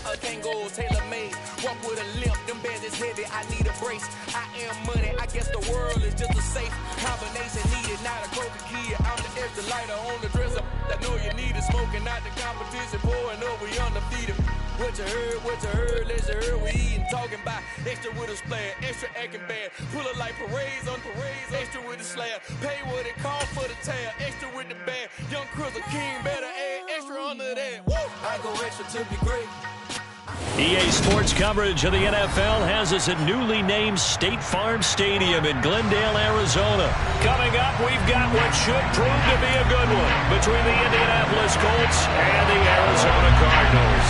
a Kango, tailor-made. Walk with a limp, them bands is heavy, I need a brace. I am money, I guess the world is just a safe combination needed, not a coca kid. I'm the extra lighter on the dresser. I know you need it, smoking out the competition, pouring up, we undefeated. What you heard, let you heard, we eatin', talking about extra with a splash, extra acting bad. Pull it like parades on parades, extra with the slab. Pay what it cost for the tab, extra with the bag. Young Crizzle King better add extra under that. Woo! I go extra to be great. EA Sports coverage of the NFL has us at newly named State Farm Stadium in Glendale, Arizona. Coming up, we've got what should prove to be a good one between the Indianapolis Colts and the Arizona Cardinals.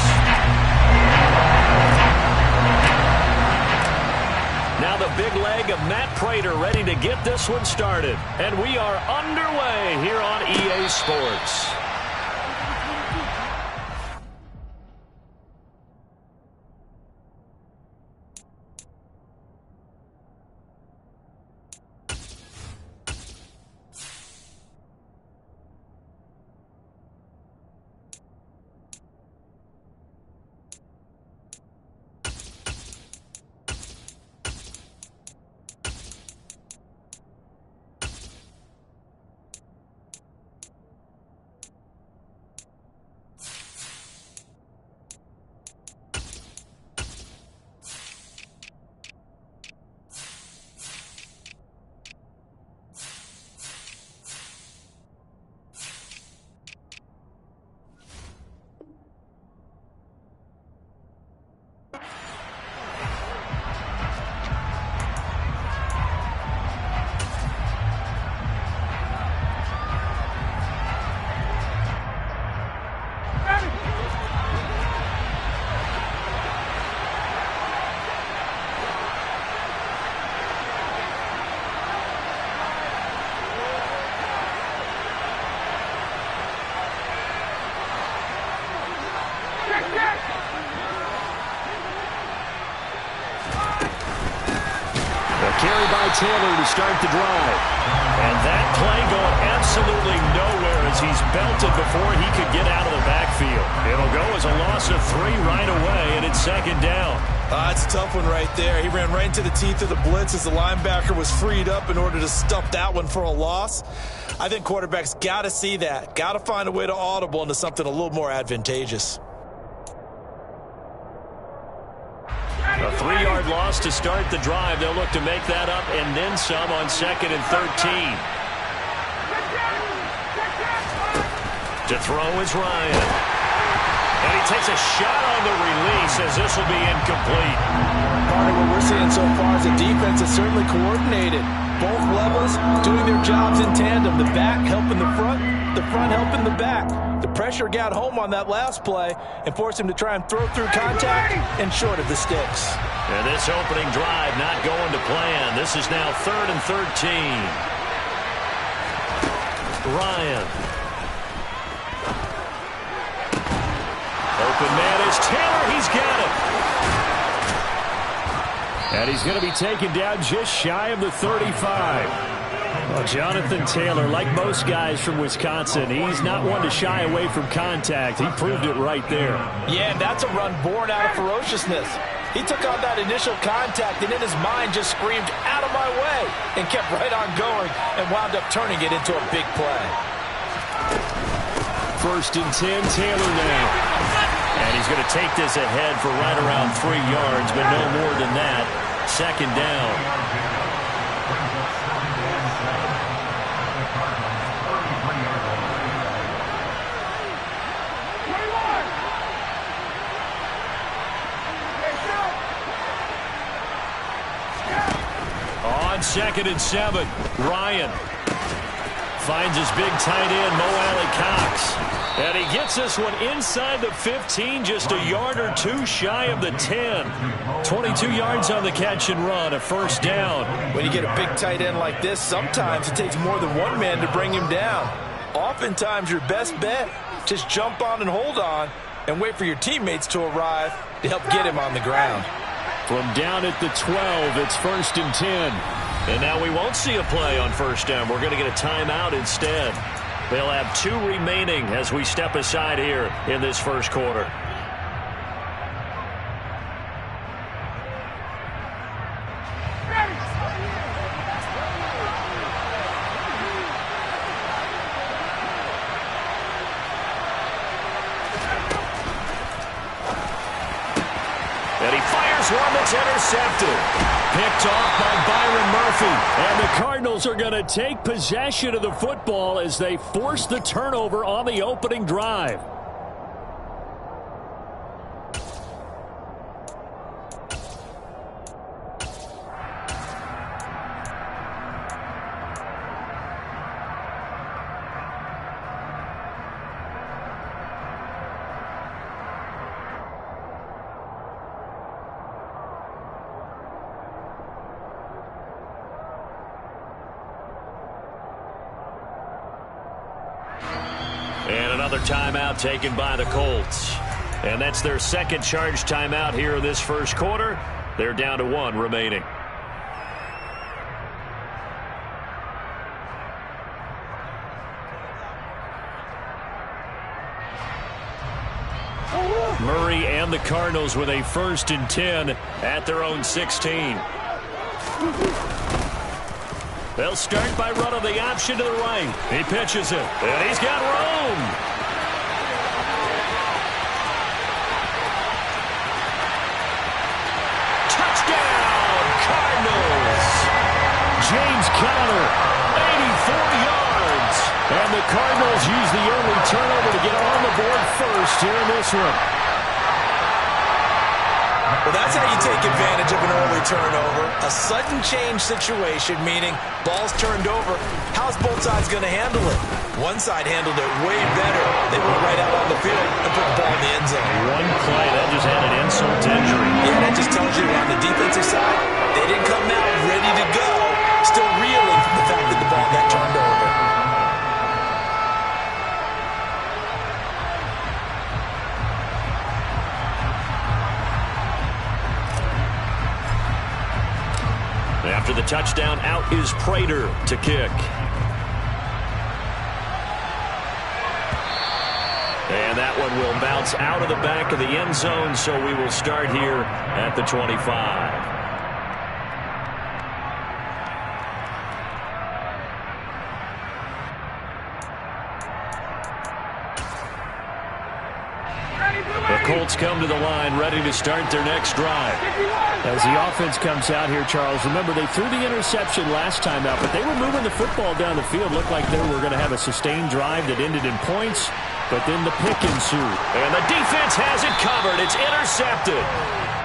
Now the big leg of Matt Prater ready to get this one started. And we are underway here on EA Sports. Carry by Taylor to start the drive. And that play going absolutely nowhere as he's belted before he could get out of the backfield. It'll go as a loss of 3 right away, and it's second down. That's a tough one right there. He ran right into the teeth of the blitz as the linebacker was freed up in order to stuff that one for a loss. I think quarterbacks got to see that. Got to find a way to audible into something a little more advantageous. A 3-yard loss to start the drive. They'll look to make that up and then some on 2nd and 13. To throw is Ryan. And he takes a shot on the release as this will be incomplete. Part of what we're seeing so far is the defense is certainly coordinated. Both levels doing their jobs in tandem. The back helping the front helping the back. The pressure got home on that last play and forced him to try and throw through contact and short of the sticks. And this opening drive not going to plan. This is now 3rd and 13. Ryan. Open man is Taylor. He's got it. And he's going to be taken down just shy of the 35. Well, Jonathan Taylor, like most guys from Wisconsin, he's not one to shy away from contact. He proved it right there. Yeah, and that's a run born out of ferociousness. He took on that initial contact and in his mind just screamed, "Out of my way," and kept right on going and wound up turning it into a big play. 1st and 10, Taylor now. And he's going to take this ahead for right around 3 yards, but no more than that. 2nd down. On 2nd and 7, Ryan finds his big tight end, Mo Alley-Cox. And he gets this one inside the 15, just a yard or 2 shy of the 10. 22 yards on the catch and run, a 1st down. When you get a big tight end like this, sometimes it takes more than one man to bring him down. Oftentimes your best bet, just jump on and hold on and wait for your teammates to arrive to help get him on the ground. From down at the 12, it's 1st and 10. And now we won't see a play on 1st down. We're going to get a timeout instead. They'll have 2 remaining as we step aside here in this 1st quarter. And he fires one that's intercepted. Picked off by Byron Murphy. And the Cardinals are going to take possession of the football as they force the turnover on the opening drive. And another timeout taken by the Colts. And that's their second charge timeout here in this first quarter. They're down to 1 remaining. Murray and the Cardinals with a 1st and 10 at their own 16. They'll start by running the option to the right. He pitches it, and he's got room. Touchdown, Cardinals. James Conner, 84 yards. And the Cardinals use the early turnover to get on the board first here in this one. Well, that's how you take advantage of an early turnover. A sudden change situation, meaning ball's turned over. How's both sides going to handle it? One side handled it way better. They went right out on the field and put the ball in the end zone. One play, that just added insult to injury. Yeah, that just tells you on the defensive side, they didn't come out ready to go. Still reeling from the fact that the ball got turned over. After the touchdown, out is Prater to kick. And that one will bounce out of the back of the end zone, so we will start here at the 25. The Colts come to the line, ready to start their next drive. As the offense comes out here, Charles, remember they threw the interception last time out, but they were moving the football down the field. Looked like they were going to have a sustained drive that ended in points, but then the pick ensued. And the defense has it covered. It's intercepted.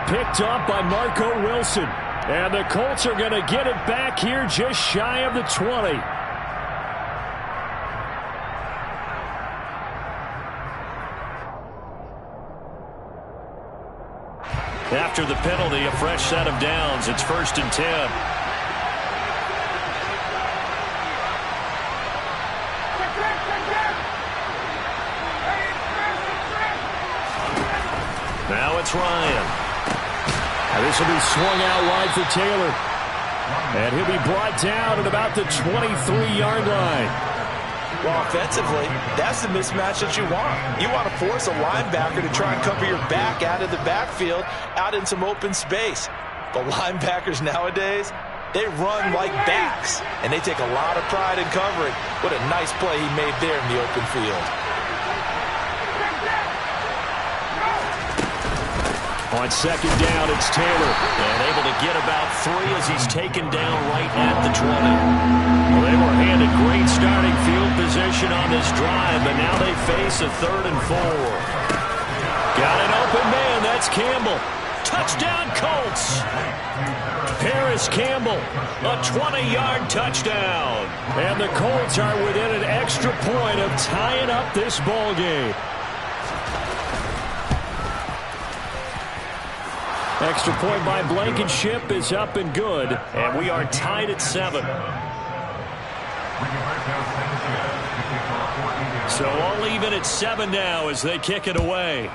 Picked off by Marco Wilson. And the Colts are going to get it back here just shy of the 20. After the penalty, a fresh set of downs. It's 1st and 10. Now it's Ryan. Now this will be swung out wide for Taylor. And he'll be brought down at about the 23-yard line. Well, offensively, that's the mismatch that you want. You want to force a linebacker to try and cover your back out of the backfield, out in some open space. The linebackers nowadays, they run like backs, and they take a lot of pride in covering. What a nice play he made there in the open field. On 2nd down, it's Taylor. And able to get about 3 as he's taken down right at the 20. Well, they were handed great starting field position on this drive, but now they face a 3rd and 4. Got an open man. That's Campbell. Touchdown, Colts. Paris Campbell, a 20-yard touchdown. And the Colts are within an extra point of tying up this ball game. Extra point by Blankenship is up and good. And we are tied at 7. So all even at 7 now as they kick it away.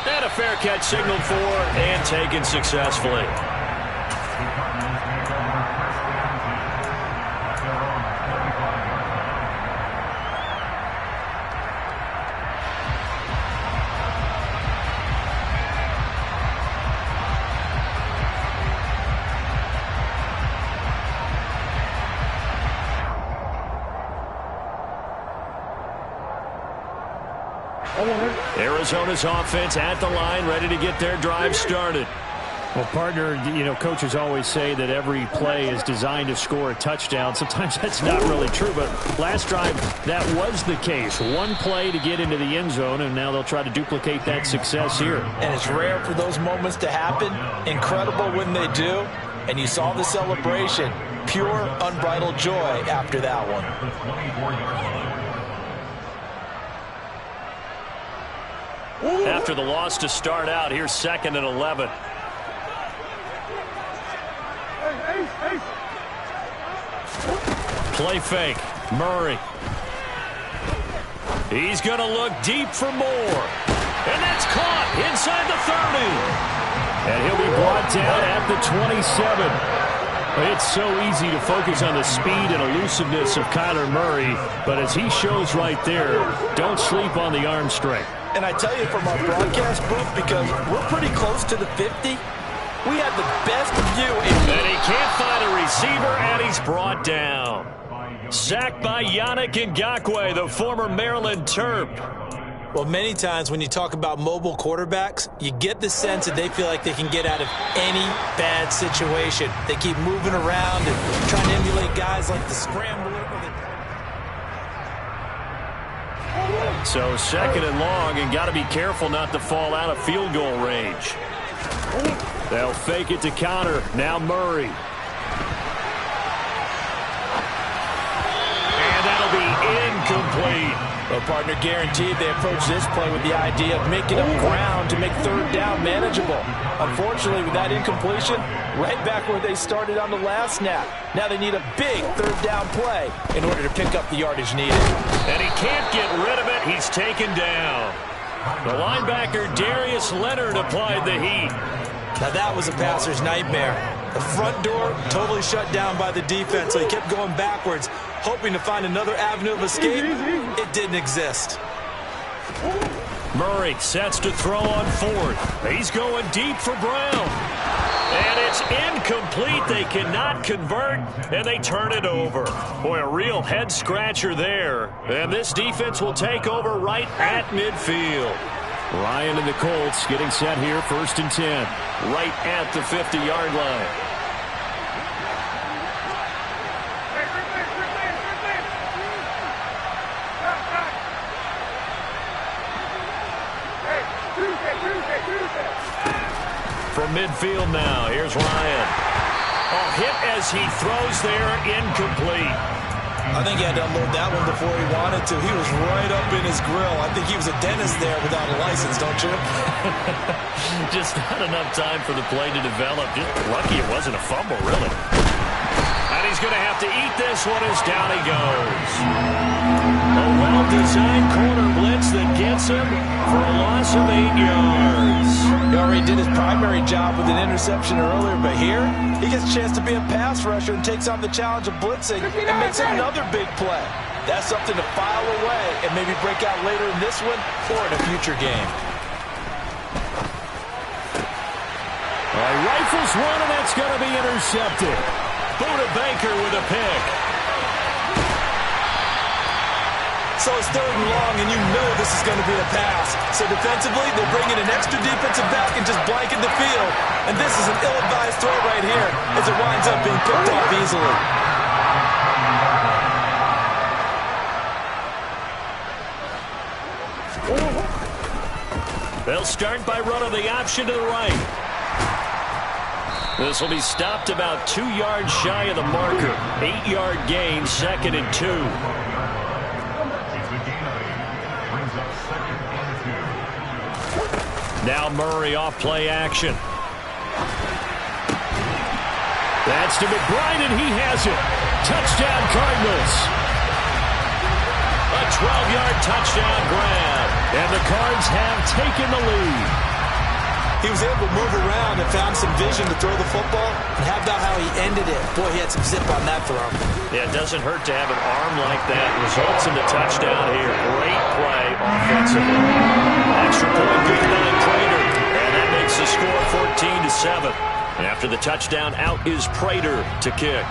And a fair catch signaled for and taken successfully. Arizona's offense at the line, ready to get their drive started. Well, partner, coaches always say that every play is designed to score a touchdown. Sometimes that's not really true, but last drive, that was the case. One play to get into the end zone, and now they'll try to duplicate that success here. And it's rare for those moments to happen. Incredible when they do. And you saw the celebration. Pure, unbridled joy after that one. After the loss to start out, here's 2nd and 11. Play fake. Murray. He's going to look deep for more. And that's caught inside the 30. And he'll be brought down at the 27. It's so easy to focus on the speed and elusiveness of Kyler Murray, but as he shows right there, don't sleep on the arm strength. And I tell you from our broadcast booth, because we're pretty close to the 50, we had the best view. And he can't find a receiver, and he's brought down. Sacked by Yannick Ngakoue, the former Maryland Terp. Well, many times when you talk about mobile quarterbacks, you get the sense that they feel like they can get out of any bad situation. They keep moving around and trying to emulate guys like the scrambler. So 2nd and long, and got to be careful not to fall out of field goal range. They'll fake it to counter. Now Murray. And that'll be incomplete. Well, partner, guaranteed they approach this play with the idea of making up ground to make 3rd down manageable. Unfortunately, with that incompletion, right back where they started on the last snap. Now they need a big 3rd down play in order to pick up the yardage needed. And he can't get rid of it. He's taken down. The linebacker, Darius Leonard, applied the heat. Now that was a passer's nightmare. The front door totally shut down by the defense, so he kept going backwards, hoping to find another avenue of escape. It didn't exist. Murray sets to throw on 4th. He's going deep for Brown. And it's incomplete. They cannot convert, and they turn it over. Boy, a real head-scratcher there. And this defense will take over right at midfield. Ryan and the Colts getting set here, 1st and 10. Right at the 50-yard line. From midfield now, here's Ryan. Hit as he throws there, incomplete. I think he had to unload that one before he wanted to. He was right up in his grill. I think he was a dentist there without a license, don't you? Just not enough time for the play to develop. Just lucky it wasn't a fumble, really. And he's going to have to eat this one as down he goes. A well-designed corner blitz that gets him for a loss of 8 yards. He already did his primary job with an interception earlier, but here he gets a chance to be a pass rusher and takes on the challenge of blitzing and makes another big play. That's something to file away and maybe break out later in this one or in a future game. Rifles one, and that's going to be intercepted. Buda Baker with a pick. So it's 3rd and long, and you know this is going to be a pass. So defensively, they bring in an extra defensive back and just blanket the field. And this is an ill-advised throw right here as it winds up being picked off easily. They'll start by running the option to the right. This will be stopped about 2 yards shy of the marker. 8-yard gain, 2nd and 2. Now Murray off play action. That's to McBride, and he has it. Touchdown, Cardinals. A 12-yard touchdown grab. And the Cards have taken the lead. He was able to move around and found some vision to throw the football. And how about how he ended it? Boy, he had some zip on that throw. Yeah, it doesn't hurt to have an arm like that. Results in the touchdown here. Great play offensively. Extra point good by Prater. And that makes the score 14-7. After the touchdown, out is Prater to kick.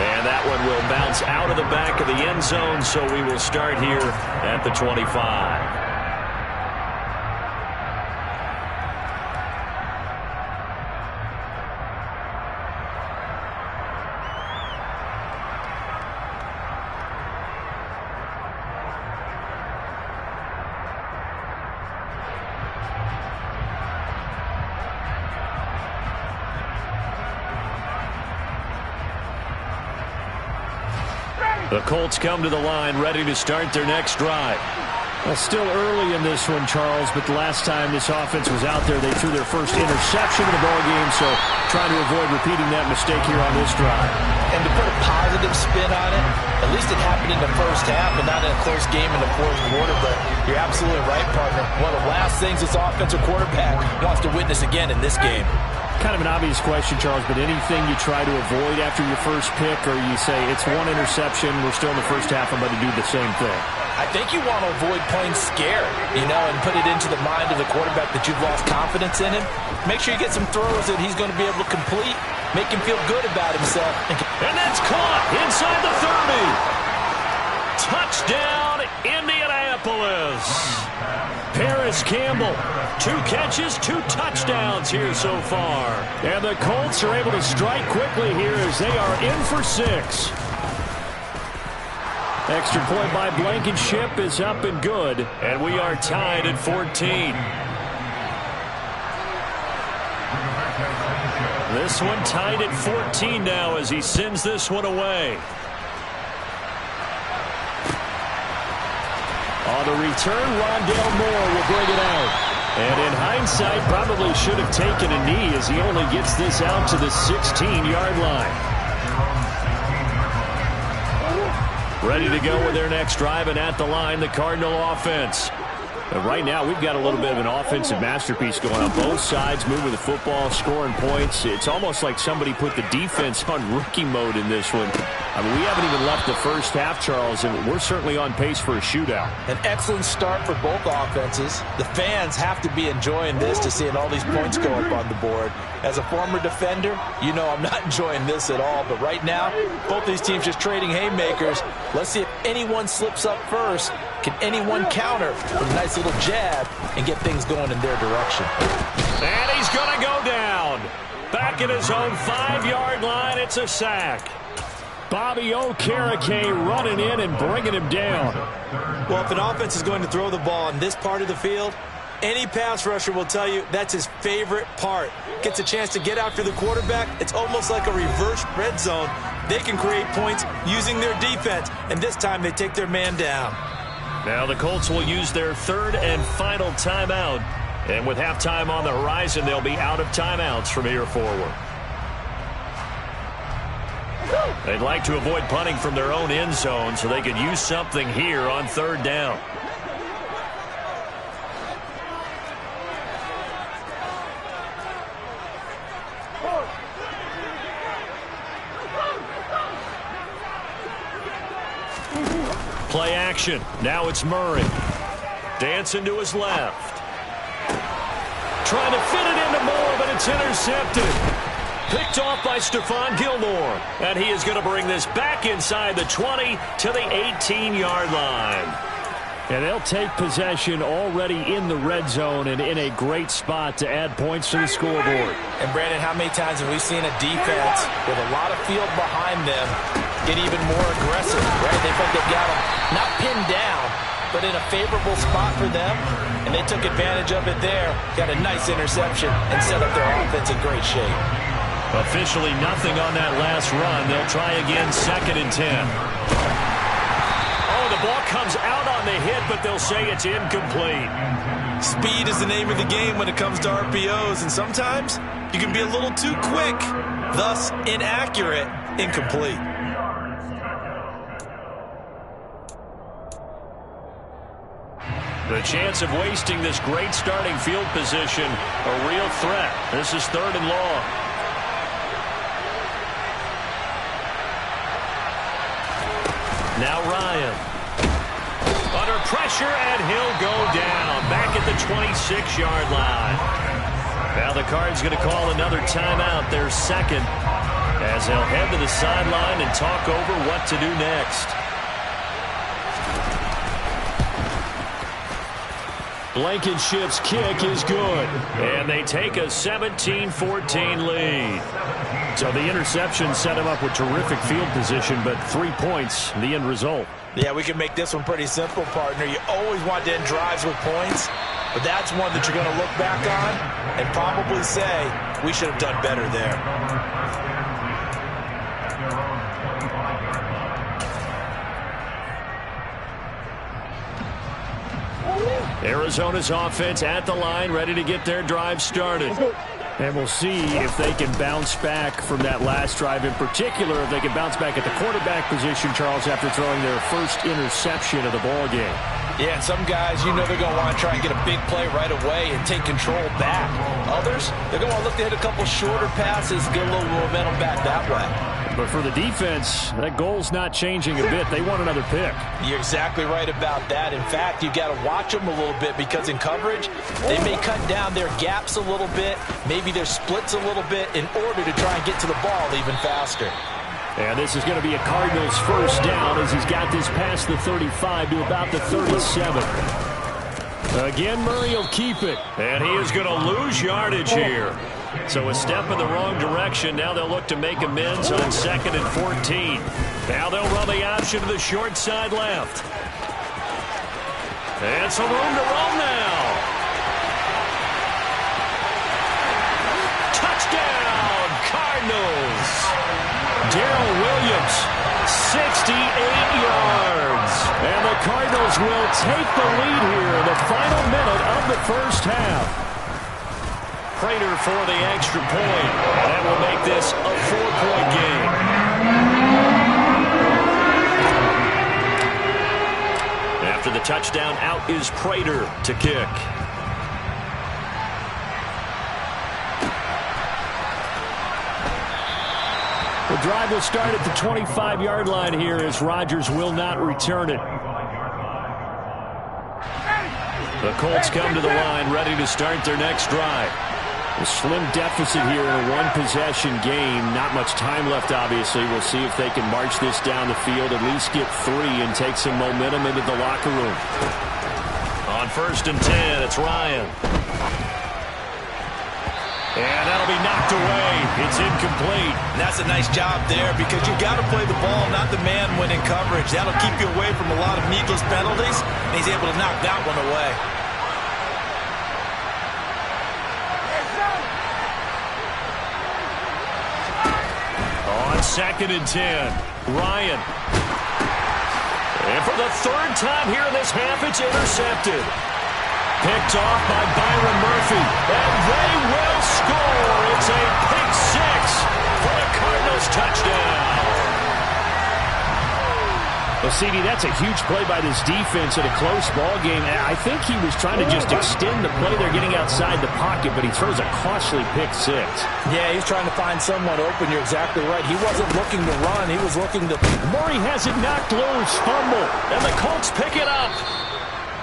And And that one will bounce out of the back of the end zone, so we will start here at the 25. The Colts come to the line, ready to start their next drive. Well, still early in this one, Charles, but the last time this offense was out there, they threw their first interception of the ball game, so trying to avoid repeating that mistake here on this drive. And to put a positive spin on it, at least it happened in the first half and not in a close game in the fourth quarter, but you're absolutely right, partner. One of the last things this offensive quarterback wants to witness again in this game. Kind of an obvious question, Charles, but anything you try to avoid after your first pick, or you say it's one interception, we're still in the first half, I'm going to do the same thing? I think you want to avoid playing scared, and put it into the mind of the quarterback that you've lost confidence in him. Make sure you get some throws that he's going to be able to complete, make him feel good about himself. And that's caught inside the 30. Touchdown, Indianapolis. Paris Campbell, 2 catches, 2 touchdowns here so far. And the Colts are able to strike quickly here as they are in for 6. Extra point by Blankenship is up and good. And we are tied at 14. This one tied at 14 now as he sends this one away. On the return, Rondale Moore will bring it out. And in hindsight, probably should have taken a knee as he only gets this out to the 16-yard line. Ready to go with their next drive, and at the line, the Cardinal offense. But right now, we've got a little bit of an offensive masterpiece going on. Both sides moving the football, scoring points. It's almost like somebody put the defense on rookie mode in this one. I mean, we haven't even left the first half, Charles, and we're certainly on pace for a shootout. An excellent start for both offenses. The fans have to be enjoying this to seeing all these points go up on the board. As a former defender, I'm not enjoying this at all. But right now, both these teams just trading haymakers. Let's see if anyone slips up first. Can anyone counter with a nice little jab and get things going in their direction? And he's going to go down. Back at his own 5-yard line, it's a sack. Bobby Okereke running in and bringing him down. Well, if an offense is going to throw the ball in this part of the field, any pass rusher will tell you that's his favorite part. Gets a chance to get after the quarterback. It's almost like a reverse red zone. They can create points using their defense, and this time they take their man down. Now the Colts will use their 3rd and final timeout. And with halftime on the horizon, they'll be out of timeouts from here forward. They'd like to avoid punting from their own end zone so they could use something here on 3rd down. Play action. Now it's Murray. Dancing to his left. Trying to fit it into Moore, but it's intercepted. Picked off by Stephon Gilmore. And he is going to bring this back inside the 20 to the 18-yard line. And they'll take possession already in the red zone and in a great spot to add points to the scoreboard. And, Brandon, how many times have we seen a defense with a lot of field behind them get even more aggressive, right? They felt they've got them not pinned down, but in a favorable spot for them, and they took advantage of it there, got a nice interception, and set up their offense in great shape. Officially nothing on that last run. They'll try again, 2nd and 10. Oh, the ball comes out on the hit, but they'll say it's incomplete. Speed is the name of the game when it comes to RPOs, and sometimes you can be a little too quick, thus inaccurate, incomplete. The chance of wasting this great starting field position, a real threat. This is 3rd and long. Now Ryan. Under pressure, and he'll go down. Back at the 26-yard line. Now the Cards going to call another timeout, their 2nd. as they'll head to the sideline and talk over what to do next. Blankenship's kick is good, and they take a 17-14 lead. So the interception set him up with terrific field position, but 3 points, the end result. Yeah, we can make this one pretty simple, partner. You always want to end drives with points, but that's one that you're going to look back on and probably say, we should have done better there. Arizona's offense at the line, ready to get their drive started. And we'll see if they can bounce back from that last drive, in particular, if they can bounce back at the quarterback position, Charles, after throwing their first interception of the ball game. Yeah, and some guys, you know they're going to want to try and get a big play right away and take control back. Others, they're going to look to hit a couple shorter passes, get a little momentum back that way. But for the defense, that goal's not changing a bit. They want another pick. You're exactly right about that. In fact, you got to watch them a little bit because in coverage, they may cut down their gaps a little bit, maybe their splits a little bit in order to try and get to the ball even faster. And this is going to be a Cardinals first down as he's got this past the 35 to about the 37. Again, Murray will keep it. And he is going to lose yardage here. So a step in the wrong direction. Now they'll look to make amends on 2nd and 14. Now they'll run the option to the short side left. And some room to roam now. Touchdown, Cardinals. Darrell Williams, 68 yards. And the Cardinals will take the lead here in the final minute of the first half. Prater for the extra point. That will make this a 4-point game. After the touchdown, out is Prater to kick. The drive will start at the 25-yard line here as Rodgers will not return it. The Colts come to the line, ready to start their next drive. A slim deficit here in a one-possession game. Not much time left, obviously. We'll see if they can march this down the field, at least get 3, and take some momentum into the locker room. On 1st and 10, it's Ryan. And that'll be knocked away. It's incomplete. And that's a nice job there because you got to play the ball, not the man when in coverage. That'll keep you away from a lot of needless penalties, and he's able to knock that one away. On 2nd and 10, Ryan. And for the 3rd time here in this half, it's intercepted. Picked off by Byron Murphy. And they will score. It's a pick 6 for the Cardinals touchdown. Well, CD, that's a huge play by this defense in a close ball game. I think he was trying to just extend the play. They're getting outside the pocket, but he throws a costly pick 6. Yeah, he's trying to find someone open. You're exactly right. He wasn't looking to run. He was looking to... Murray has it knocked loose. Fumble. And the Colts pick it up.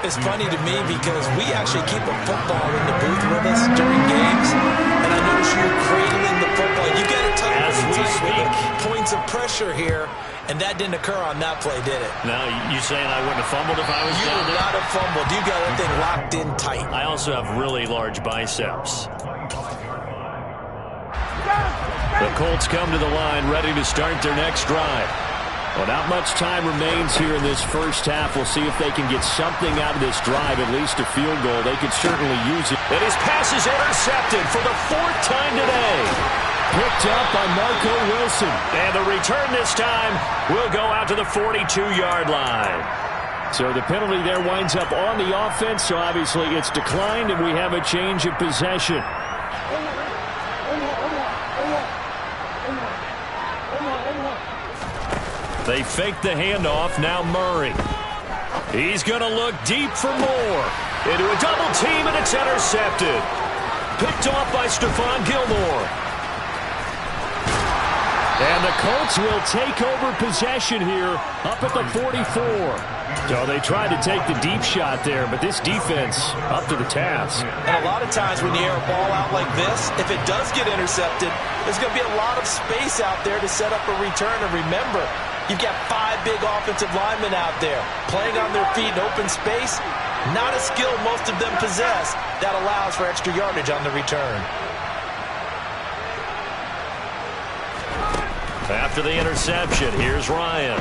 It's funny to me because we actually keep a football in the booth with us during games, and I notice you're cradling the football. You got it tight as we speak. Points of pressure here, and that didn't occur on that play, did it? Now, you saying I wouldn't have fumbled if I was you down there? You would not have fumbled. You got that thing locked in tight. I also have really large biceps. The Colts come to the line, ready to start their next drive. Well, not much time remains here in this first half. We'll see if they can get something out of this drive, at least a field goal. They could certainly use it. And his pass is intercepted for the 4th time today. Picked up by Marco Wilson. And the return this time will go out to the 42-yard line. So the penalty there winds up on the offense, so obviously it's declined, and we have a change of possession. They fake the handoff. Now Murray. He's going to look deep for more. Into a double team, and it's intercepted. Picked off by Stephon Gilmore. And the Colts will take over possession here up at the 44. So they tried to take the deep shot there, but this defense up to the task. And a lot of times when you air a ball out like this, if it does get intercepted, there's going to be a lot of space out there to set up a return. And remember, you've got 5 big offensive linemen out there playing on their feet in open space. Not a skill most of them possess that allows for extra yardage on the return. After the interception, here's Ryan.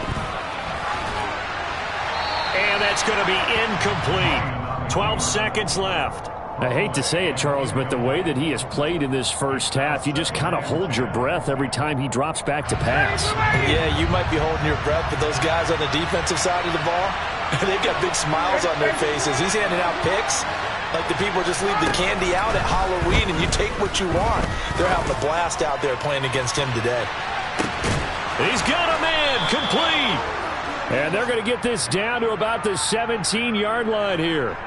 And that's going to be incomplete. 12 seconds left. I hate to say it, Charles, but the way that he has played in this first half, you just kind of hold your breath every time he drops back to pass. Yeah, you might be holding your breath, but those guys on the defensive side of the ball, they've got big smiles on their faces. He's handing out picks like the people just leave the candy out at Halloween and you take what you want. They're having a blast out there playing against him today. He's got a man complete. And they're going to get this down to about the 17-yard line here.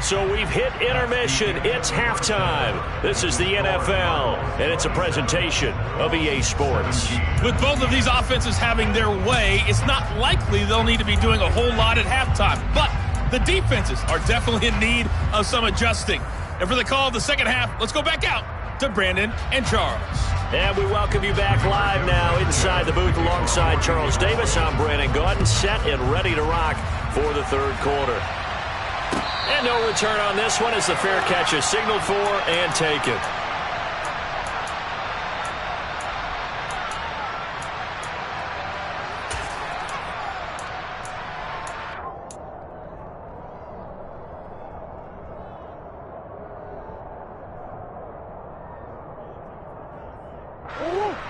So we've hit intermission. It's halftime. This is the NFL, and it's a presentation of EA Sports. With both of these offenses having their way, it's not likely they'll need to be doing a whole lot at halftime. But the defenses are definitely in need of some adjusting. And for the call of the second half, let's go back out to Brandon and Charles. And we welcome you back live now inside the booth alongside Charles Davis. I'm Brandon Gaudin, set and ready to rock for the third quarter. And no return on this one as the fair catch is signaled for and taken.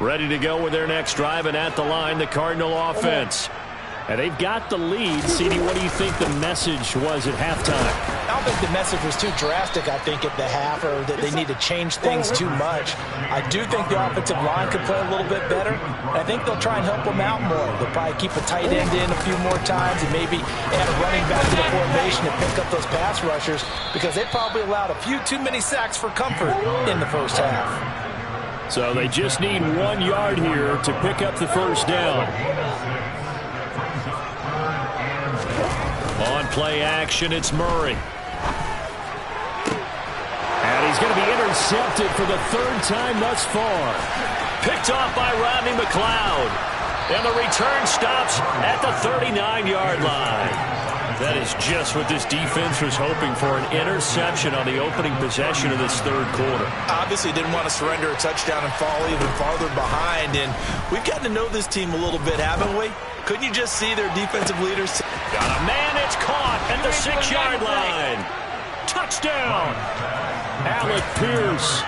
Ready to go with their next drive, and at the line, the Cardinal offense. And they've got the lead. CD, what do you think the message was at halftime? I don't think the message was too drastic, I think, at the half, or that they need to change things too much. I do think the offensive line could play a little bit better. I think they'll try and help them out more. They'll probably keep a tight end in a few more times and maybe add a running back to the formation to pick up those pass rushers, because they probably allowed a few too many sacks for comfort in the first half. So they just need 1 yard here to pick up the first down. On play action, it's Murray. And he's going to be intercepted for the 3rd time thus far. Picked off by Rodney McLeod. And the return stops at the 39-yard line. That is just what this defense was hoping for, an interception on the opening possession of this third quarter. Obviously didn't want to surrender a touchdown and fall even farther behind. And we've gotten to know this team a little bit, haven't we? Couldn't you just see their defensive leaders? Got a man, it's caught at the 6-yard line. Touchdown. Alec Pierce.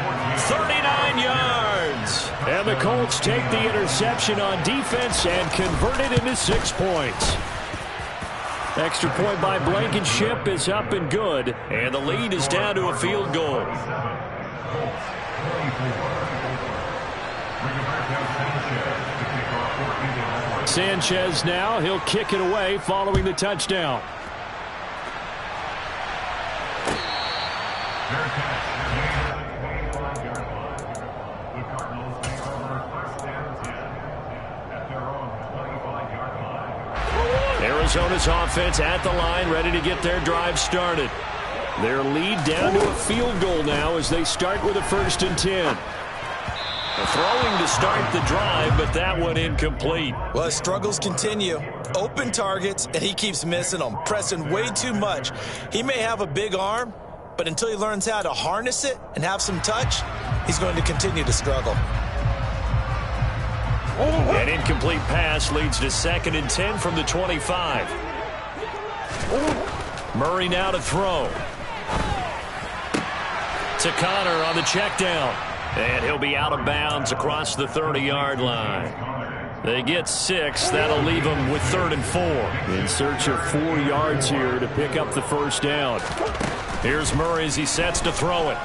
39 yards. And the Colts take the interception on defense and convert it into 6 points. Extra point by Blankenship is up and good. And the lead is down to a field goal. Sanchez now, he'll kick it away following the touchdown. Arizona's offense at the line, ready to get their drive started. Their lead down to a field goal now as they start with a 1st and 10. Throwing to start the drive, but that one incomplete. Well, his struggles continue. Open targets, and he keeps missing them, pressing way too much. He may have a big arm, but until he learns how to harness it and have some touch, he's going to continue to struggle. An incomplete pass leads to 2nd and 10 from the 25. Murray now to throw. To Connor on the check down. And he'll be out of bounds across the 30-yard line. They get 6. That'll leave them with 3rd and 4. In search of 4 yards here to pick up the first down. Here's Murray as he sets to throw it.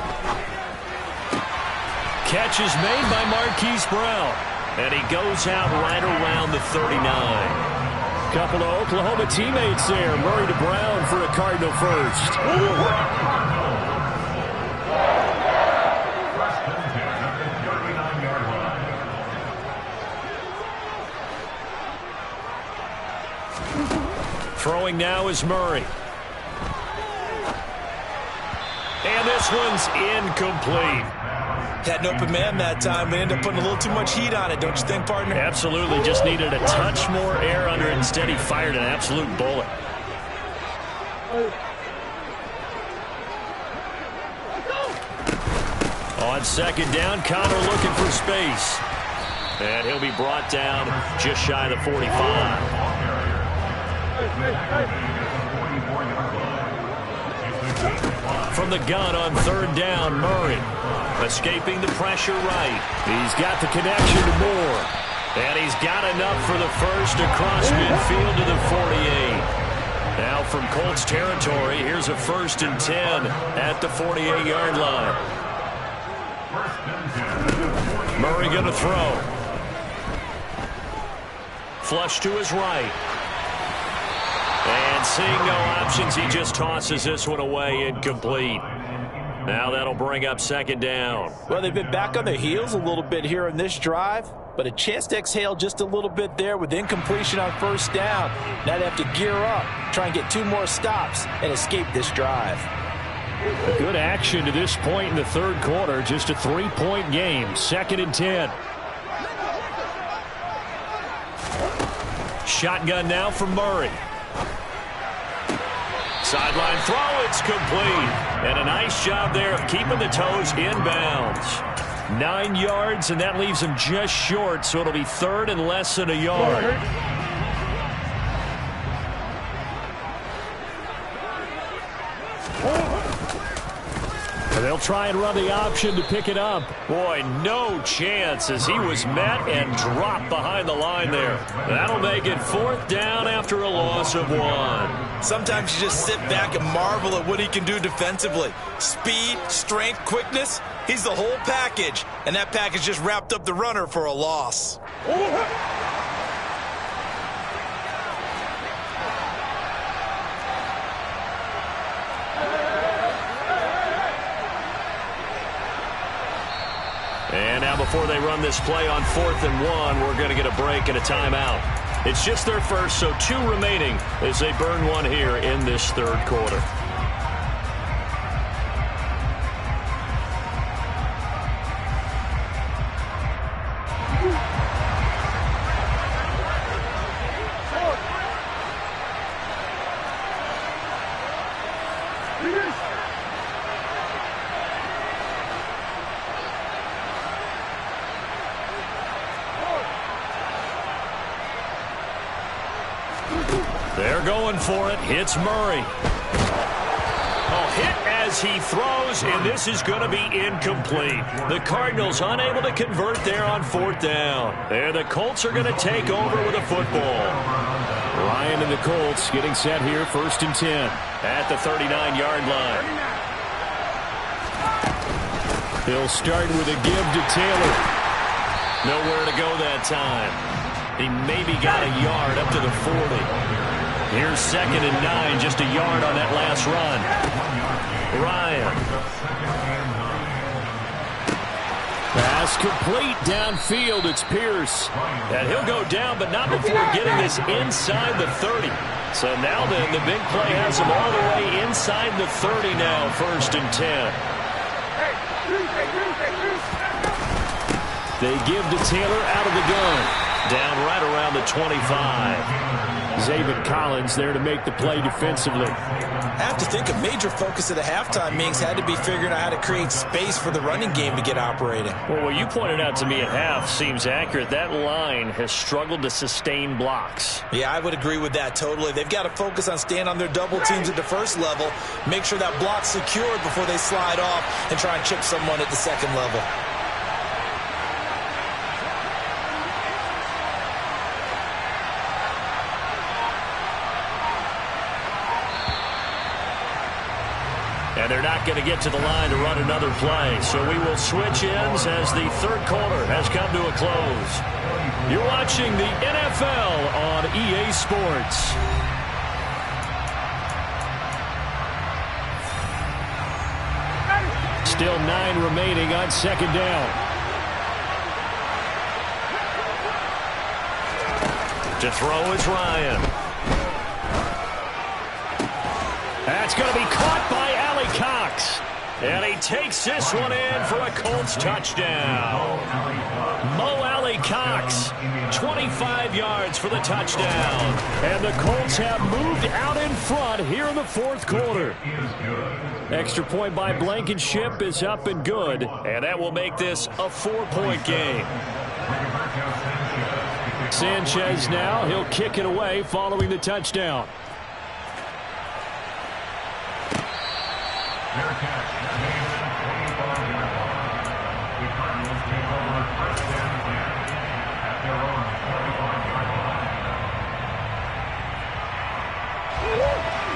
Catch is made by Marquise Brown. And he goes out right around the 39. Couple of Oklahoma teammates there. Murray to Brown for a Cardinal first. Throwing now is Murray. And this one's incomplete. Had an open man that time, but ended up putting a little too much heat on it, don't you think, partner? Absolutely. Just needed a touch more air under it. Instead, he fired an absolute bullet. On second down, Connor looking for space. And he'll be brought down just shy of the 45. From the gun on third down, Murray. Escaping the pressure right. He's got the connection to Moore. And he's got enough for the first across midfield to the 48. Now from Colts territory, here's a 1st and 10 at the 48-yard line. Murray going to throw. Flush to his right. And seeing no options, he just tosses this one away, incomplete. Now that'll bring up second down. Well, they've been back on their heels a little bit here in this drive, but a chance to exhale just a little bit there with incompletion on first down. Now they have to gear up, try and get 2 more stops and escape this drive. A good action to this point in the third quarter. Just a 3-point game. 2nd and 10. Shotgun now for Murray. Sideline throw, it's complete. And a nice job there of keeping the toes inbounds. 9 yards, and that leaves him just short, so it'll be 3rd and less than a yard. And they'll try and run the option to pick it up. Boy, no chance as he was met and dropped behind the line there. That'll make it 4th down after a loss of 1. Sometimes you just sit back and marvel at what he can do defensively. Speed, strength, quickness, he's the whole package. And that package just wrapped up the runner for a loss. And now before they run this play on 4th and 1, we're going to get a break and a timeout. It's just their first, so 2 remaining as they burn 1 here in this third quarter. They're going for it. Hits Murray. Oh, hit as he throws, and this is going to be incomplete. The Cardinals unable to convert there on 4th down. And the Colts are going to take over with a football. Ryan and the Colts getting set here, 1st and 10. At the 39-yard line. He'll start with a give to Taylor. Nowhere to go that time. He maybe got a yard up to the 40. Here's 2nd and 9, just a yard on that last run. Ryan. Pass complete downfield. It's Pierce. And he'll go down, but not before getting this inside the 30. So now then, the big play has him all the way inside the 30 now, 1st and 10. They give to Taylor out of the gun. Down right around the 25. Zaven Collins there to make the play defensively. I have to think a major focus of the halftime meetings had to be figuring out how to create space for the running game to get operating. Well, what you pointed out to me at half seems accurate. That line has struggled to sustain blocks. Yeah, I would agree with that totally. They've got to focus on staying on their double teams at the first level, make sure that block's secured before they slide off and try and chip someone at the second level. And they're not going to get to the line to run another play. So we will switch ends as the third quarter has come to a close. You're watching the NFL on EA Sports. Still 9 remaining on 2nd down. To throw is Ryan. That's going to be caught by Allie Cox. And he takes this one in for a Colts touchdown. Mo Alley Cox, 25 yards for the touchdown. And the Colts have moved out in front here in the fourth quarter. Extra point by Blankenship is up and good. And that will make this a 4-point game. Sanchez now, he'll kick it away following the touchdown.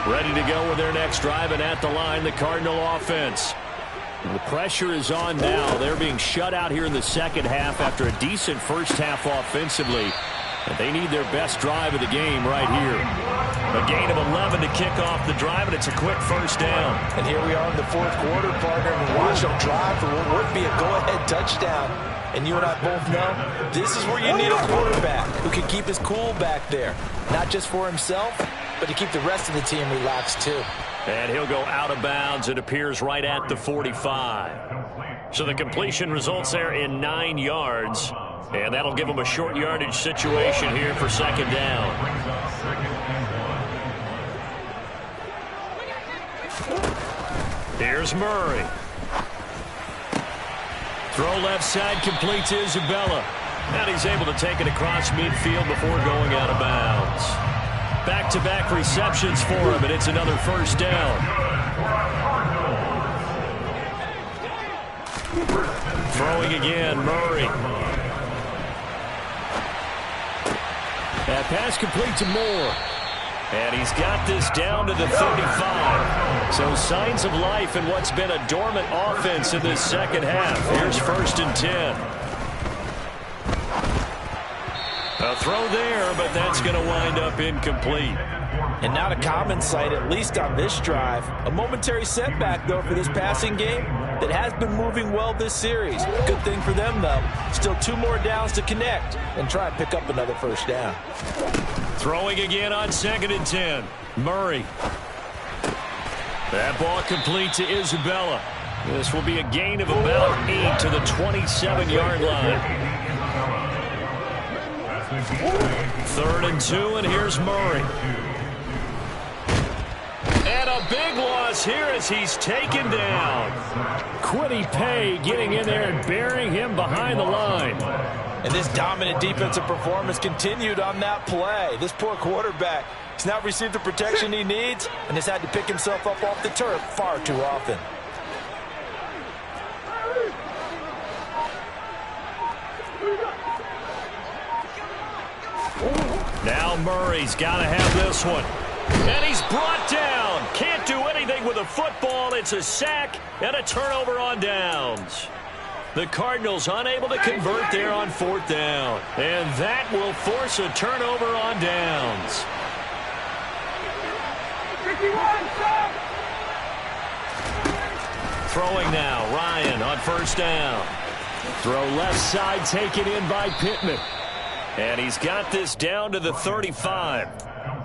Ready to go with their next drive, and at the line, the Cardinal offense. The pressure is on now. They're being shut out here in the second half after a decent first half offensively. And they need their best drive of the game right here. A gain of 11 to kick off the drive, and it's a quick first down. And here we are in the fourth quarter, partner, and watch them drive for what would be a go-ahead touchdown. And you and I both know this is where you need a quarterback who can keep his cool back there. Not just for himself, but to keep the rest of the team relaxed too. And he'll go out of bounds. It appears right at the 45. So the completion results there in 9 yards. And that'll give him a short yardage situation here for second down. Here's Murray. Throw left side, complete to Isabella. And he's able to take it across midfield before going out of bounds. Back-to-back receptions for him, and it's another first down. Throwing again, Murray. That pass complete to Moore. And he's got this down to the 35. So signs of life in what's been a dormant offense in this second half. Here's 1st and 10. A throw there, but that's going to wind up incomplete. And not a common sight, at least on this drive. A momentary setback, though, for this passing game that has been moving well this series. Good thing for them, though. Still 2 more downs to connect and try and pick up another first down. Throwing again on 2nd and 10. Murray. That ball complete to Isabella. This will be a gain of about 8 to the 27-yard line. 3rd and 2, and here's Murray. And a big loss here as he's taken down. Kwity Paye getting in there and burying him behind the line. And this dominant defensive performance continued on that play. This poor quarterback has not received the protection he needs and has had to pick himself up off the turf far too often. Now Murray's got to have this one. And he's brought down. Can't do anything with a football. It's a sack and a turnover on downs. The Cardinals unable to convert there on 4th down. And that will force a turnover on downs. Throwing now, Ryan on 1st down. Throw left side taken in by Pittman. And he's got this down to the 35.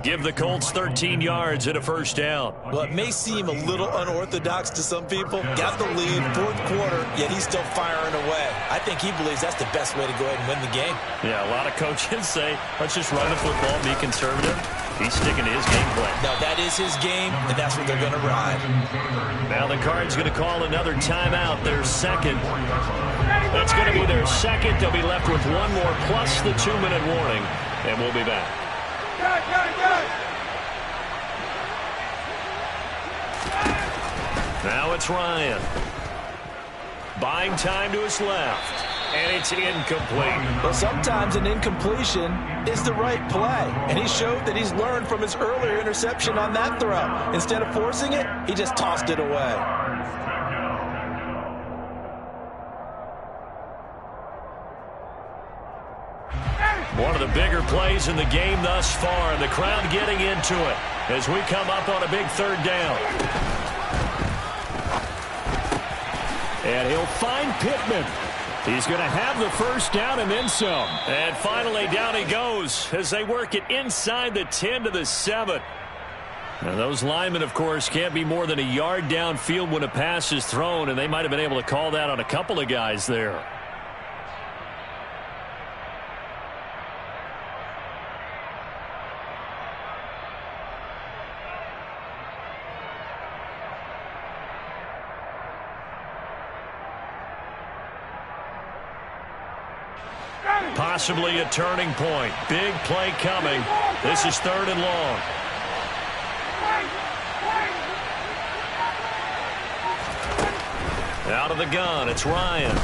Give the Colts 13 yards and a first down. Well, it may seem a little unorthodox to some people. Got the lead, 4th quarter, yet he's still firing away. I think he believes that's the best way to go ahead and win the game. Yeah, a lot of coaches say, let's just run the football, be conservative. He's sticking to his game plan. No, that is his game, and that's what they're going to ride. Now the Cards going to call another timeout, their second. That's going to be their second. They'll be left with 1 more plus the 2-minute warning, and we'll be back. Now it's Ryan. Buying time to his left. And it's incomplete. Well, sometimes an incompletion is the right play. And he showed that he's learned from his earlier interception on that throw. Instead of forcing it, he just tossed it away. One of the bigger plays in the game thus far, and the crowd getting into it as we come up on a big 3rd down. And he'll find Pittman. He's going to have the first down and then some. And finally down he goes as they work it inside the 10 to the 7. And those linemen, of course, can't be more than a yard downfield when a pass is thrown, and they might have been able to call that on a couple of guys there. Possibly a turning point. Big play coming. This is 3rd and long. Out of the gun, it's Ryan.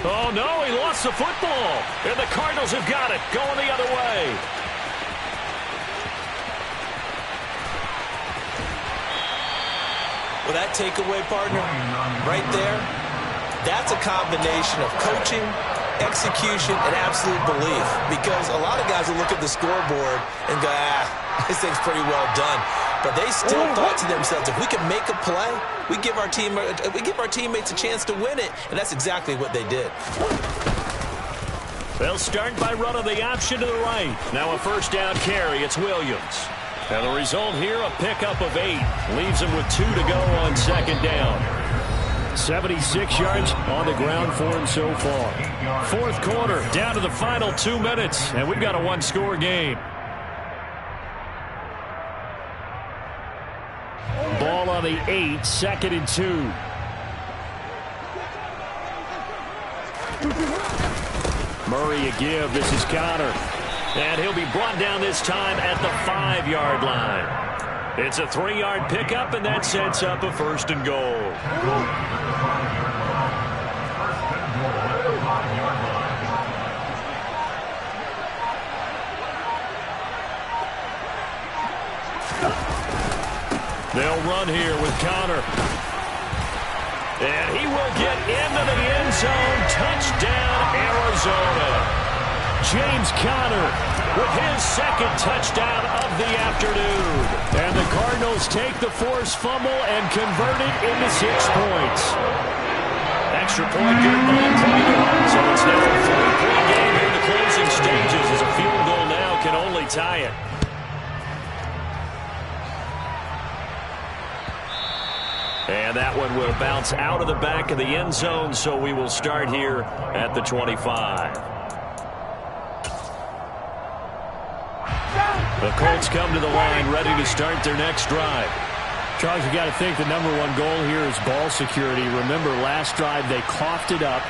Oh, no, he lost the football. And the Cardinals have got it, going the other way. Well, that takeaway, partner, right there, that's a combination of coaching, execution, and absolute belief. Because a lot of guys will look at the scoreboard and go, this thing's pretty well done. But they still thought to themselves, if we can make a play, we give our teammates a chance to win it. And that's exactly what they did. They'll start by running the option to the right. Now a 1st down carry. It's Williams. And the result here, a pickup of 8. Leaves him with 2 to go on 2nd down. 76 yards on the ground for him so far. 4th quarter, down to the final 2 minutes, and we've got a 1-score game. Ball on the 8, 2nd and 2. Murray a give. This is Connor. And he'll be brought down this time at the 5-yard line. It's a 3-yard pickup, and that sets up a 1st and goal. They'll run here with Connor. And he will get into the end zone. Touchdown, Arizona. James Conner with his 2nd touchdown of the afternoon. And the Cardinals take the forced fumble and convert it into 6 points. Extra point good by Cleveland. So it's now a 3-point game here in the closing stages as a field goal now can only tie it. And that one will bounce out of the back of the end zone, so we will start here at the 25. The Colts come to the line ready to start their next drive. Charles, you got to think the #1 goal here is ball security. Remember, last drive they coughed it up,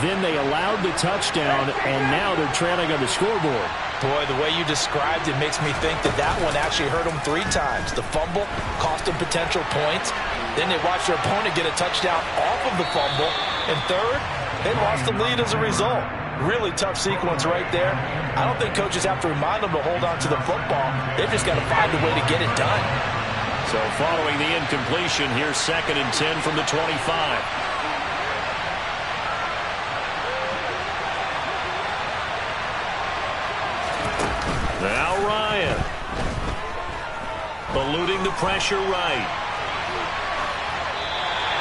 then they allowed the touchdown, and now they're trailing on the scoreboard. Boy, the way you described it makes me think that one actually hurt them 3 times. The fumble cost them potential points. Then they watched their opponent get a touchdown off of the fumble. And third, they lost the lead as a result. Really tough sequence right there. I don't think coaches have to remind them to hold on to the football. They've just got to find a way to get it done. So following the incompletion, here's 2nd and 10 from the 25. Now Ryan. Eluding the pressure right.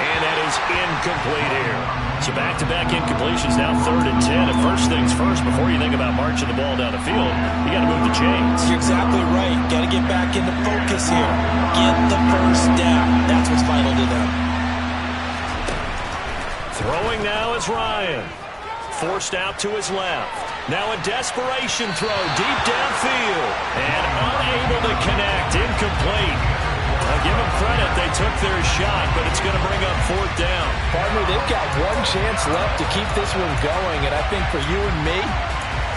And that is incomplete here. So back-to-back incompletions, now 3rd and 10. And first things first, before you think about marching the ball down the field, you got to move the chains. You're exactly right. Got to get back into focus here. Get the 1st down. That's what's vital to them. Throwing now is Ryan. Forced out to his left. Now a desperation throw deep downfield. And unable to connect. Incomplete. Give them credit. They took their shot, but it's going to bring up 4th down. Partner, they've got 1 chance left to keep this one going, and I think for you and me,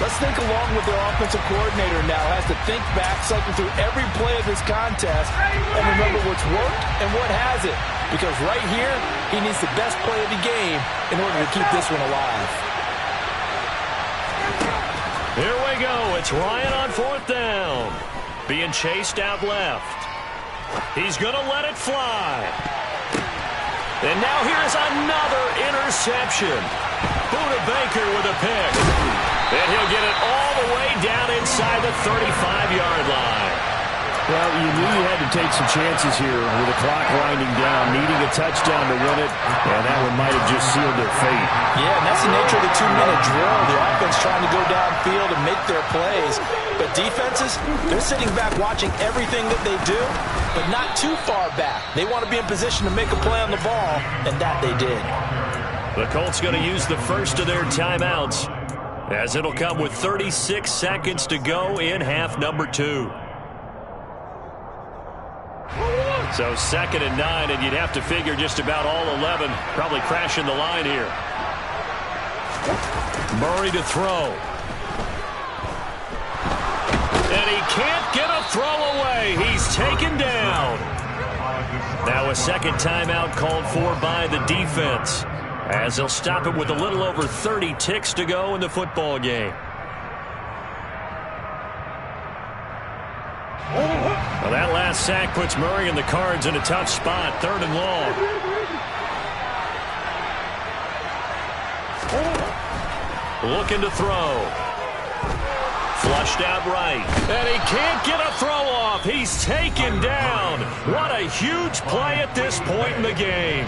let's think along with their offensive coordinator now. Has to think back, cycle through every play of this contest, and remember what's worked and what hasn't. Because right here, he needs the best play of the game in order to keep this one alive. Here we go. It's Ryan on 4th down. Being chased out left. He's going to let it fly. And now here's another interception. Budda Baker with a pick. And he'll get it all the way down inside the 35-yard line. Well, you knew you had to take some chances here with the clock winding down, needing a touchdown to win it, and that one might have just sealed their fate. Yeah, and that's the nature of the 2-minute drill. The offense trying to go downfield and make their plays. But defenses, they're sitting back watching everything that they do, but not too far back. They want to be in position to make a play on the ball, and that they did. The Colts going to use the first of their timeouts, as it'll come with 36 seconds to go in half number 2. So 2nd and 9, and you'd have to figure just about all 11 probably crashing the line here. Murray to throw. And he can't get a throw away. He's taken down. Now a second timeout called for by the defense, as they'll stop it with a little over 30 ticks to go in the football game. Well, that last sack puts Murray and the Cards in a tough spot, 3rd and long. Looking to throw. Flushed out right. And he can't get a throw off. He's taken down. What a huge play at this point in the game.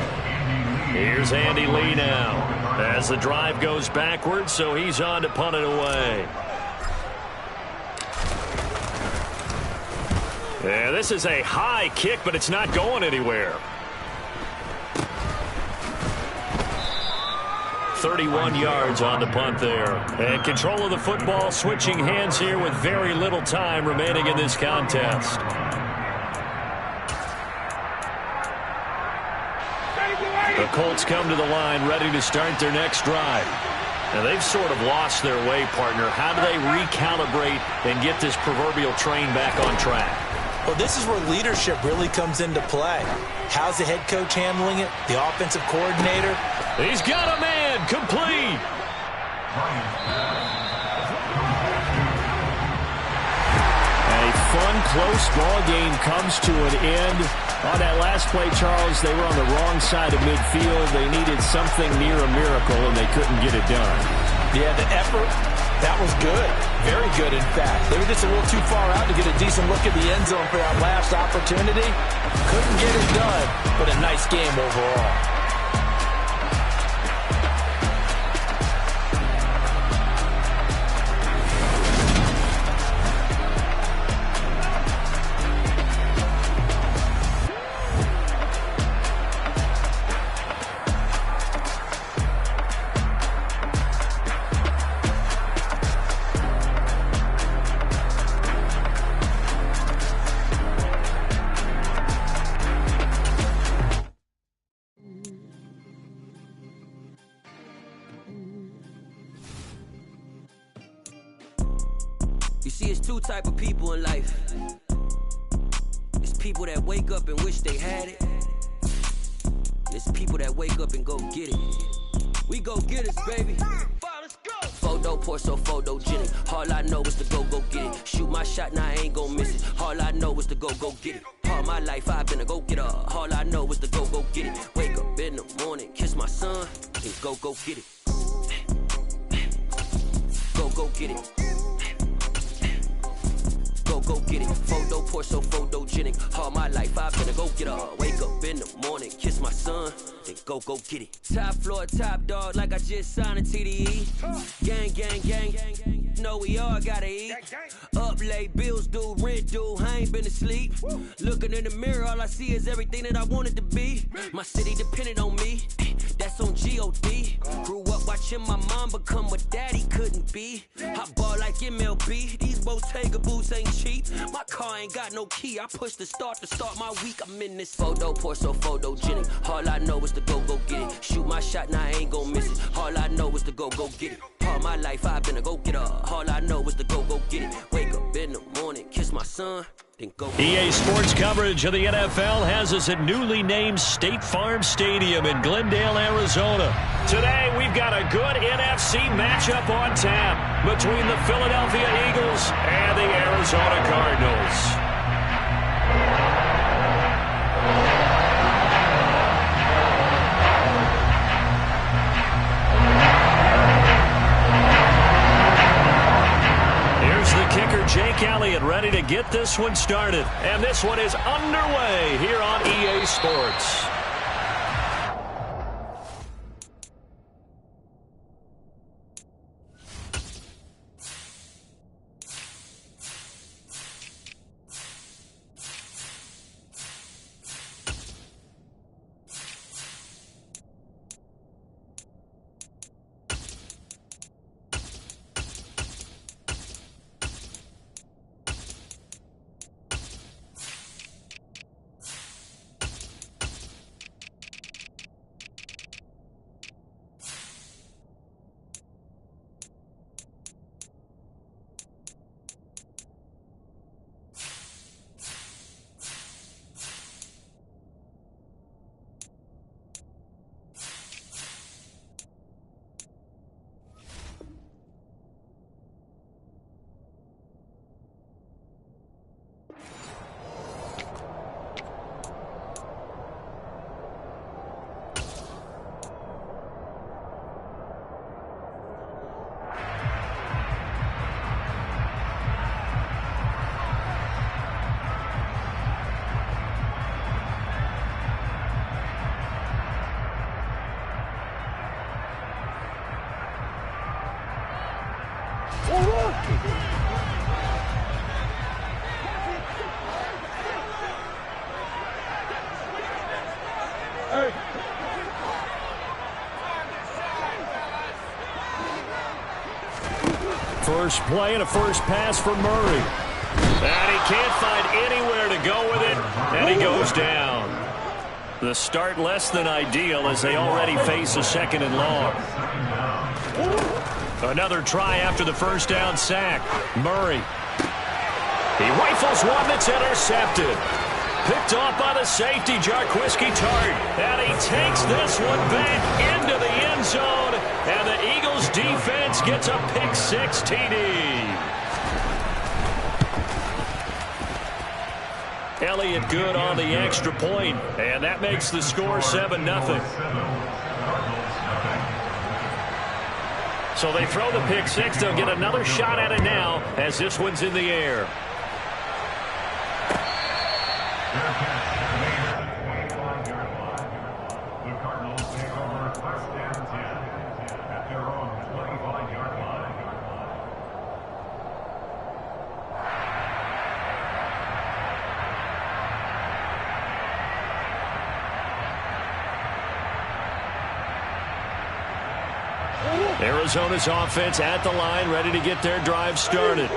Here's Andy Lee now, as the drive goes backwards, so he's on to punt it away. Yeah, this is a high kick, but it's not going anywhere. 31 yards on the punt there. And control of the football, switching hands here with very little time remaining in this contest. The Colts come to the line ready to start their next drive. Now, they've sort of lost their way, partner. How do they recalibrate and get this proverbial train back on track? Well, this is where leadership really comes into play. How's the head coach handling it? The offensive coordinator? He's got a man, complete. A fun, close ball game comes to an end. On that last play, Charles, they were on the wrong side of midfield. They needed something near a miracle, and they couldn't get it done. Yeah, the effort, that was good. Very good, in fact. They were just a little too far out to get a decent look at the end zone for that last opportunity. Couldn't get it done, but a nice game overall. You see, it's two type of people in life. It's people that wake up and wish they had it. It's people that wake up and go get it. We go get it, baby. Photo poor, so photogenic. All I know is to go get it. Shoot my shot, now I ain't gon' miss it. All I know is to go get it. All my life I've been a go-getter. All I know is to go get it. Wake up in the morning, kiss my son, and go get it. Go get it. Go get it. Photo poor, so photogenic. All my life I've been a go-getter. Wake up in the morning, kiss my son, then go get it. Top floor, top dog, like I just signed a TDE. Gang, gang, gang, gang, gang. Know we all gotta eat. Up late, bills due, rent due, I ain't been asleep. Looking in the mirror, all I see is everything that I wanted to be. My city depended on me, that's on G.O.D. Grew up watching my mom become what daddy couldn't be. I ball like MLB, these Bottega boots ain't cheap. My car ain't got no key, I push the start to start my week. I'm in this photo poor, so photogenic. All I know is to go get it. Shoot my shot, now I ain't gon' miss it. All I know is to go get it. All my life I've been a go-getter. All I know is to go get it. Wake up in the morning, kiss my son, then go. EA Sports coverage of the NFL has us at newly named State Farm Stadium in Glendale, Arizona. Today, we've got a good NFC matchup on tap between the Philadelphia Eagles and the Arizona Cardinals. Jake Elliott ready to get this one started. And this one is underway here on EA Sports. First play and a first pass for Murray. And he can't find anywhere to go with it, and he goes down. The start less than ideal as they already face a second and long. Another try after the first down sack. Murray. He rifles one that's intercepted. Picked off by the safety, Jarquiski Tart. And he takes this one back into the end zone. And the Eagles defense gets a pick-6 TD. Elliott good on the extra point, and that makes the score 7-0. So they throw the pick-6. They'll get another shot at it now as this one's in the air. Arizona's offense at the line, ready to get their drive started.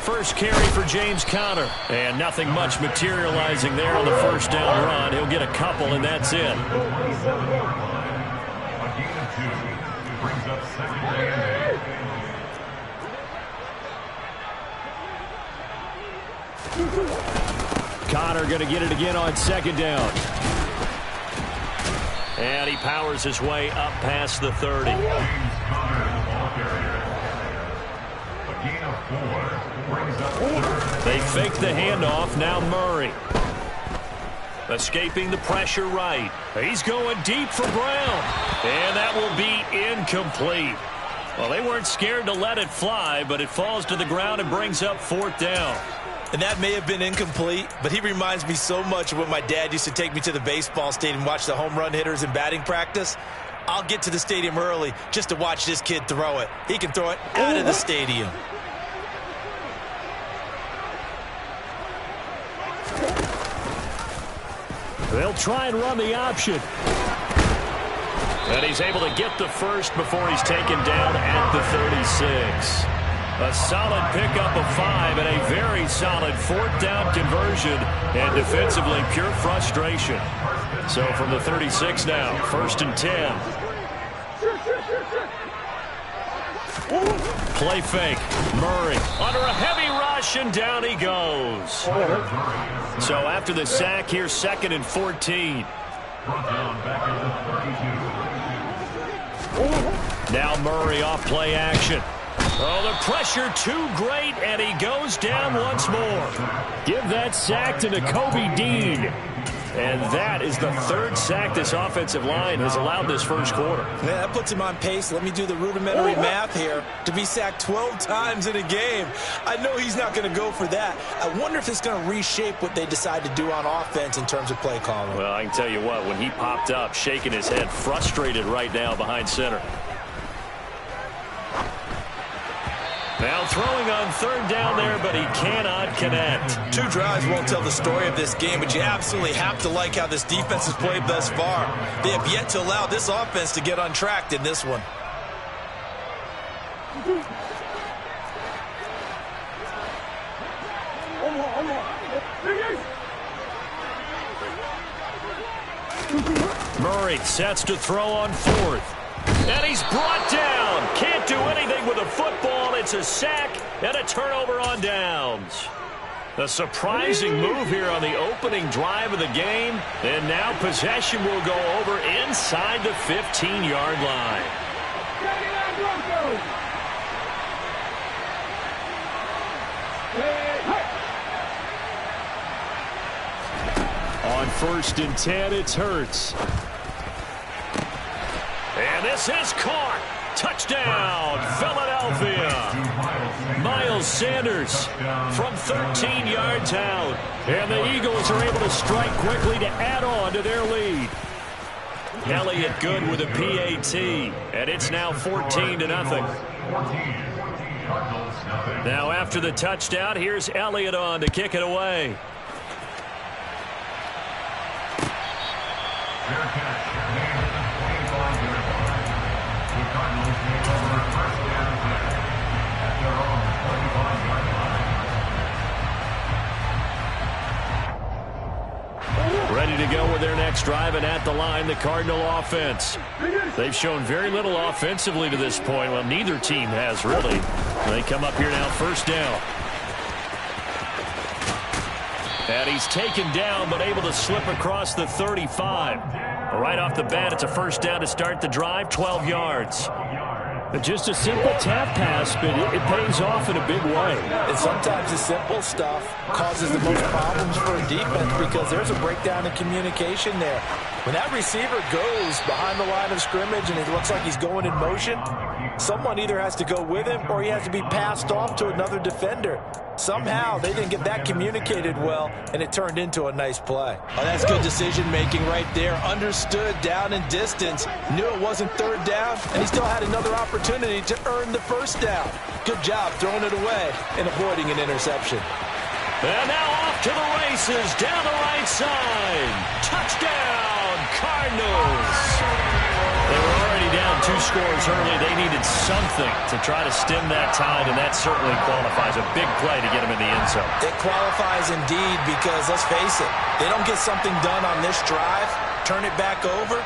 First carry for James Conner. And nothing much materializing there on the first down run. He'll get a couple, and that's it. Conner going to get it again on second down. And he powers his way up past the 30. They fake the handoff. Now Murray. Escaping the pressure right. He's going deep for Brown. And that will be incomplete. Well, they weren't scared to let it fly, but it falls to the ground and brings up fourth down. And that may have been incomplete, but he reminds me so much of when my dad used to take me to the baseball stadium and watch the home run hitters in batting practice. I'll get to the stadium early just to watch this kid throw it. He can throw it out of the stadium. They'll try and run the option. And he's able to get the first before he's taken down at the 36. A solid pickup of 5 and a very solid fourth down conversion, and defensively pure frustration. So from the 36 now, 1st and 10. Play fake. Murray under a heavy rush, and down he goes. So after the sack, here's 2nd and 14. Now Murray off play action. Oh, the pressure too great, and he goes down once more. Give that sack to Nakobe Dean. And that is the 3rd sack this offensive line has allowed this first quarter. Yeah, that puts him on pace. Let me do the rudimentary math here. To be sacked 12 times in a game. I know he's not going to go for that. I wonder if it's going to reshape what they decide to do on offense in terms of play calling. Well, I can tell you what, when he popped up, shaking his head, frustrated right now behind center. Now throwing on 3rd down there, but he cannot connect. 2 drives won't tell the story of this game, but you absolutely have to like how this defense has played thus far. They have yet to allow this offense to get untracked in this one. Murray sets to throw on 4th. And he's brought down. Can't do anything with a football. It's a sack and a turnover on downs. A surprising move here on the opening drive of the game. And now possession will go over inside the 15-yard line. On 1st and 10, it's Hurts. And this is caught. Touchdown, Philadelphia. Miles Sanders from 13 yards out. And the Eagles are able to strike quickly to add on to their lead. Elliott good with a PAT. And it's now 14-0. Now after the touchdown, here's Elliott on to kick it away. go with their next drive, and at the line, the Cardinal offense. They've shown very little offensively to this point. Well, neither team has, really. They come up here now, first down. And he's taken down, but able to slip across the 35. Right off the bat, it's a first down to start the drive, 12 yards. Just a simple tap pass, but it pays off in a big way. And sometimes the simple stuff causes the most problems for a defense because there's a breakdown in communication there. When that receiver goes behind the line of scrimmage and it looks like he's going in motion, someone either has to go with him or he has to be passed off to another defender. Somehow they didn't get that communicated well, and it turned into a nice play. Oh, that's good decision-making right there. Understood down and distance, knew it wasn't third down, and he still had another opportunity to earn the first down. Good job throwing it away and avoiding an interception. And now off to the races, down the right side. Touchdown, Cardinals. They were already down 2 scores early. They needed something to try to stem that tide, and that certainly qualifies. A big play to get them in the end zone. It qualifies indeed because, let's face it, they don't get something done on this drive, turn it back over,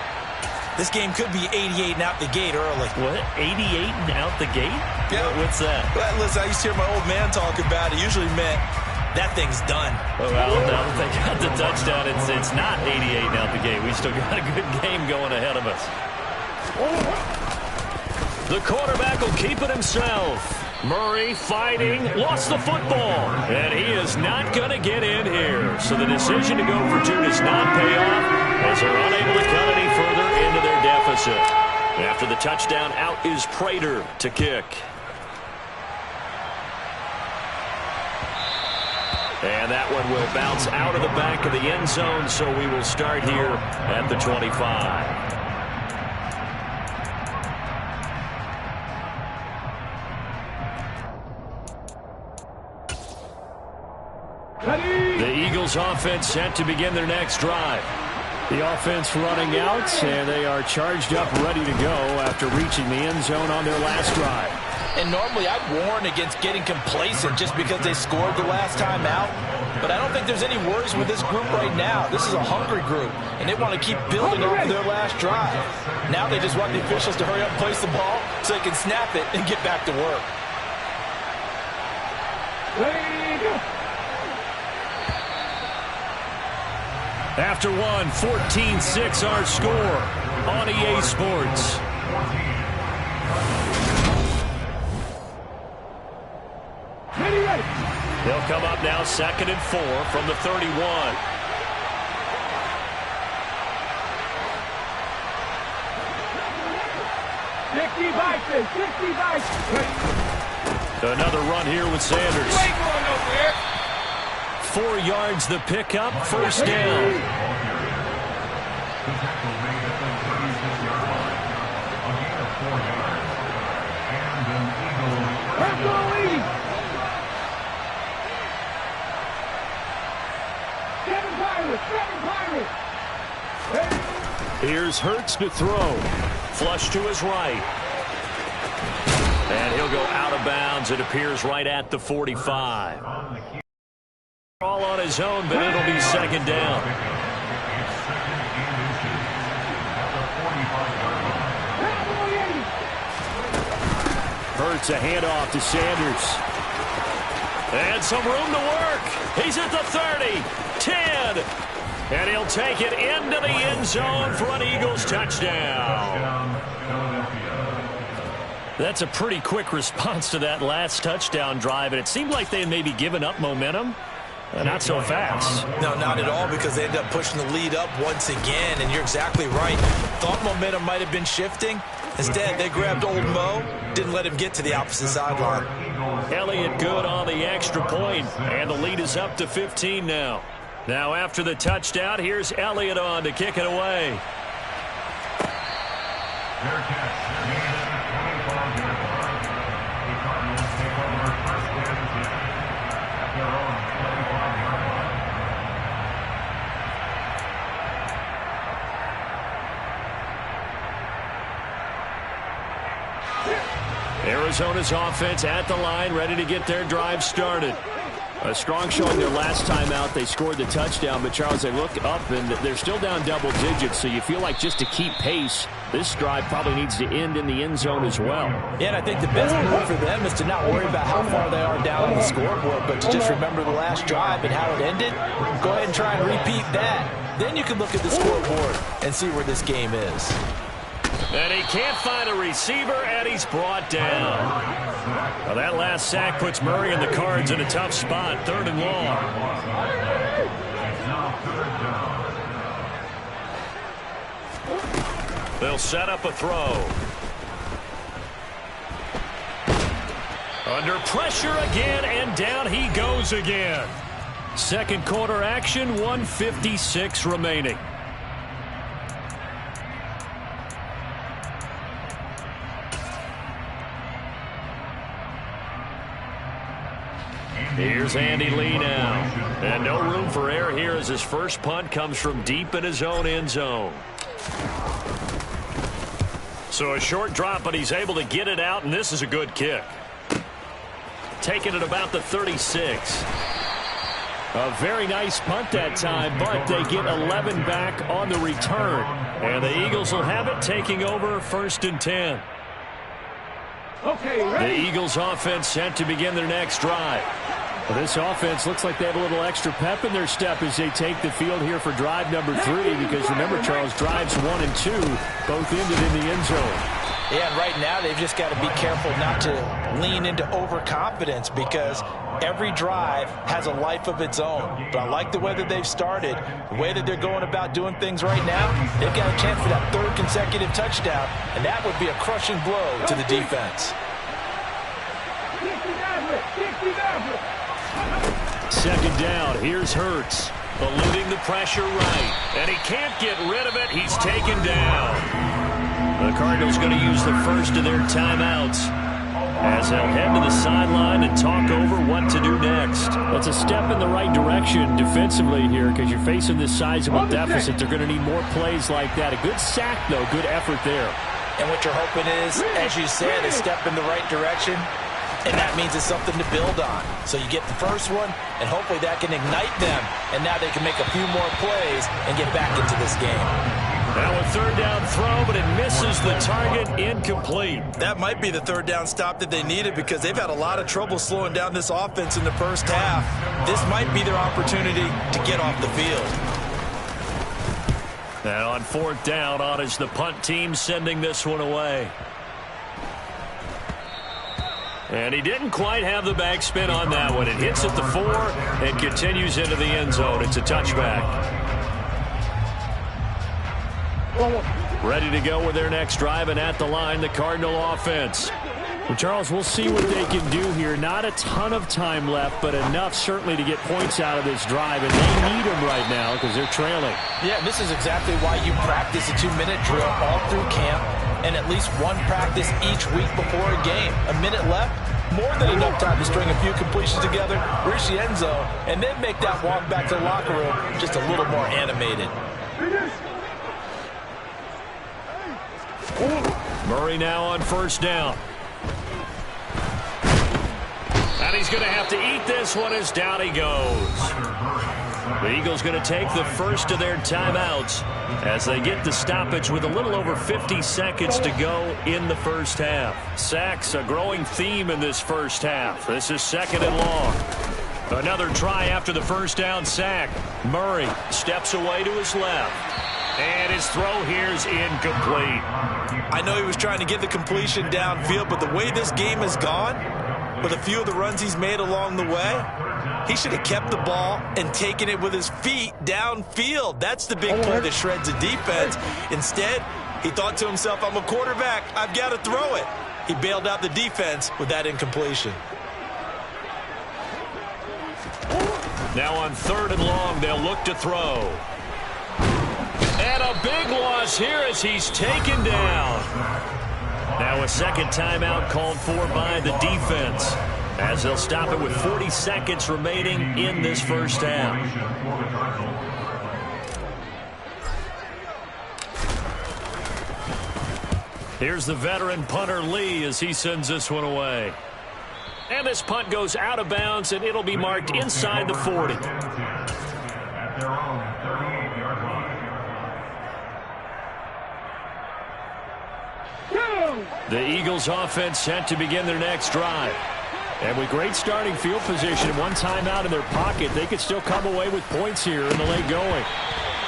this game could be 88 and out the gate early. What? 88 and out the gate? Yeah. What's that? Well, listen, I used to hear my old man talk about it. Usually meant that thing's done. Well, now that they got the touchdown, it's not 88 and out the gate. We still got a good game going ahead of us. The quarterback will keep it himself. Murray fighting, lost the football, and he is not going to get in here. So the decision to go for 2 does not pay off as they're unable to cut any further into their deficit. After the touchdown, out is Prater to kick. And that one will bounce out of the back of the end zone, so we will start here at the 25. The Eagles offense set to begin their next drive. The offense running out, and they are charged up, ready to go after reaching the end zone on their last drive. And normally I'd warn against getting complacent just because they scored the last time out. But I don't think there's any worries with this group right now. This is a hungry group, and they want to keep building off of their last drive. Now they just want the officials to hurry up and place the ball so they can snap it and get back to work. After one, 14-6 our score on EA Sports. They'll come up now 2nd and 4 from the 31. Another run here with Sanders. 4 yards the pickup, first down. Here's Hurts to throw. Flush to his right. And he'll go out of bounds, it appears, right at the 45. All on his own, but it'll be second down. Hurts a handoff to Sanders. And some room to work. He's at the 30, 10. And he'll take it into the end zone for an Eagles touchdown. That's a pretty quick response to that last touchdown drive, and it seemed like they had maybe given up momentum. Not so fast. No, not at all, because they ended up pushing the lead up once again, and you're exactly right. Thought momentum might have been shifting. Instead, they grabbed old Mo, didn't let him get to the opposite sideline. Elliott good on the extra point, and the lead is up to 15 now. Now after the touchdown, here's Elliott on to kick it away. Arizona's offense at the line, ready to get their drive started. A strong showing their last time out. They scored the touchdown, but Charles, they look up and they're still down double digits, so you feel like just to keep pace, this drive probably needs to end in the end zone as well. Yeah, and I think the best move for them is to not worry about how far they are down on the scoreboard, but to just remember the last drive and how it ended. Go ahead and try and repeat that. Then you can look at the scoreboard and see where this game is. And he can't find a receiver, and he's brought down. Well, that last sack puts Murray and the Cards in a tough spot, 3rd and long. They'll set up a throw. Under pressure again, and down he goes again. Second quarter action, 1:56 remaining. Here's Andy Lee now. And no room for error here as his first punt comes from deep in his own end zone. So a short drop, but he's able to get it out, and this is a good kick. Taking it about the 36. A very nice punt that time, but they get 11 back on the return. And the Eagles will have it, taking over 1st and 10. The Eagles offense set to begin their next drive. Well, this offense looks like they have a little extra pep in their step as they take the field here for drive number 3, because remember, Charles, drives 1 and 2 both ended in the end zone. Yeah, and right now they've just got to be careful not to lean into overconfidence, because every drive has a life of its own. But I like the way that they've started, the way that they're going about doing things right now. They've got a chance for that 3rd consecutive touchdown, and that would be a crushing blow to the defense. Second down, here's Hurts, eluding the pressure right, and he can't get rid of it. He's taken down. The Cardinals going to use the first of their timeouts as they'll head to the sideline and talk over what to do next. That's a step in the right direction defensively here, because you're facing this sizable deficit. They're going to need more plays like that. A good sack, though, good effort there. And what you're hoping is, as you said, a step in the right direction. And that means it's something to build on. So you get the first one, and hopefully that can ignite them. And now they can make a few more plays and get back into this game. Now a 3rd down throw, but it misses the target, incomplete. That might be the 3rd down stop that they needed, because they've had a lot of trouble slowing down this offense in the first half. This might be their opportunity to get off the field. Now on 4th down, on is the punt team sending this one away. And he didn't quite have the backspin on that one. It hits at the 4 and continues into the end zone. It's a touchback. Ready to go with their next drive, and at the line, the Cardinal offense. Well, Charles, we'll see what they can do here. Not a ton of time left, but enough certainly to get points out of this drive, and they need them right now because they're trailing. Yeah, this is exactly why you practice a 2-minute drill all through camp, and at least one practice each week before a game. A minute left, more than enough time to string a few completions together, reach the end zone, and then make that walk back to the locker room just a little more animated. Murray now on 1st down. And he's going to have to eat this one as down he goes. The Eagles going to take the first of their timeouts as they get the stoppage with a little over 50 seconds to go in the first half. Sacks, a growing theme in this first half. This is 2nd and long. Another try after the 1st down sack. Murray steps away to his left. And his throw here is incomplete. I know he was trying to get the completion downfield, but the way this game has gone, with a few of the runs he's made along the way, he should have kept the ball and taken it with his feet downfield. That's the big play that shreds the defense. Instead, he thought to himself, I'm a quarterback, I've got to throw it. He bailed out the defense with that incompletion. Now on 3rd and long, they'll look to throw. And a big loss here as he's taken down. Now a second timeout called for by the defense, as they'll stop it with 40 seconds remaining in this first half. Here's the veteran punter Lee as he sends this one away. And this punt goes out of bounds, and it'll be marked inside the 40. At their own 38-yard line. The Eagles offense set to begin their next drive. And with great starting field position and one timeout in their pocket, they could still come away with points here in the late going.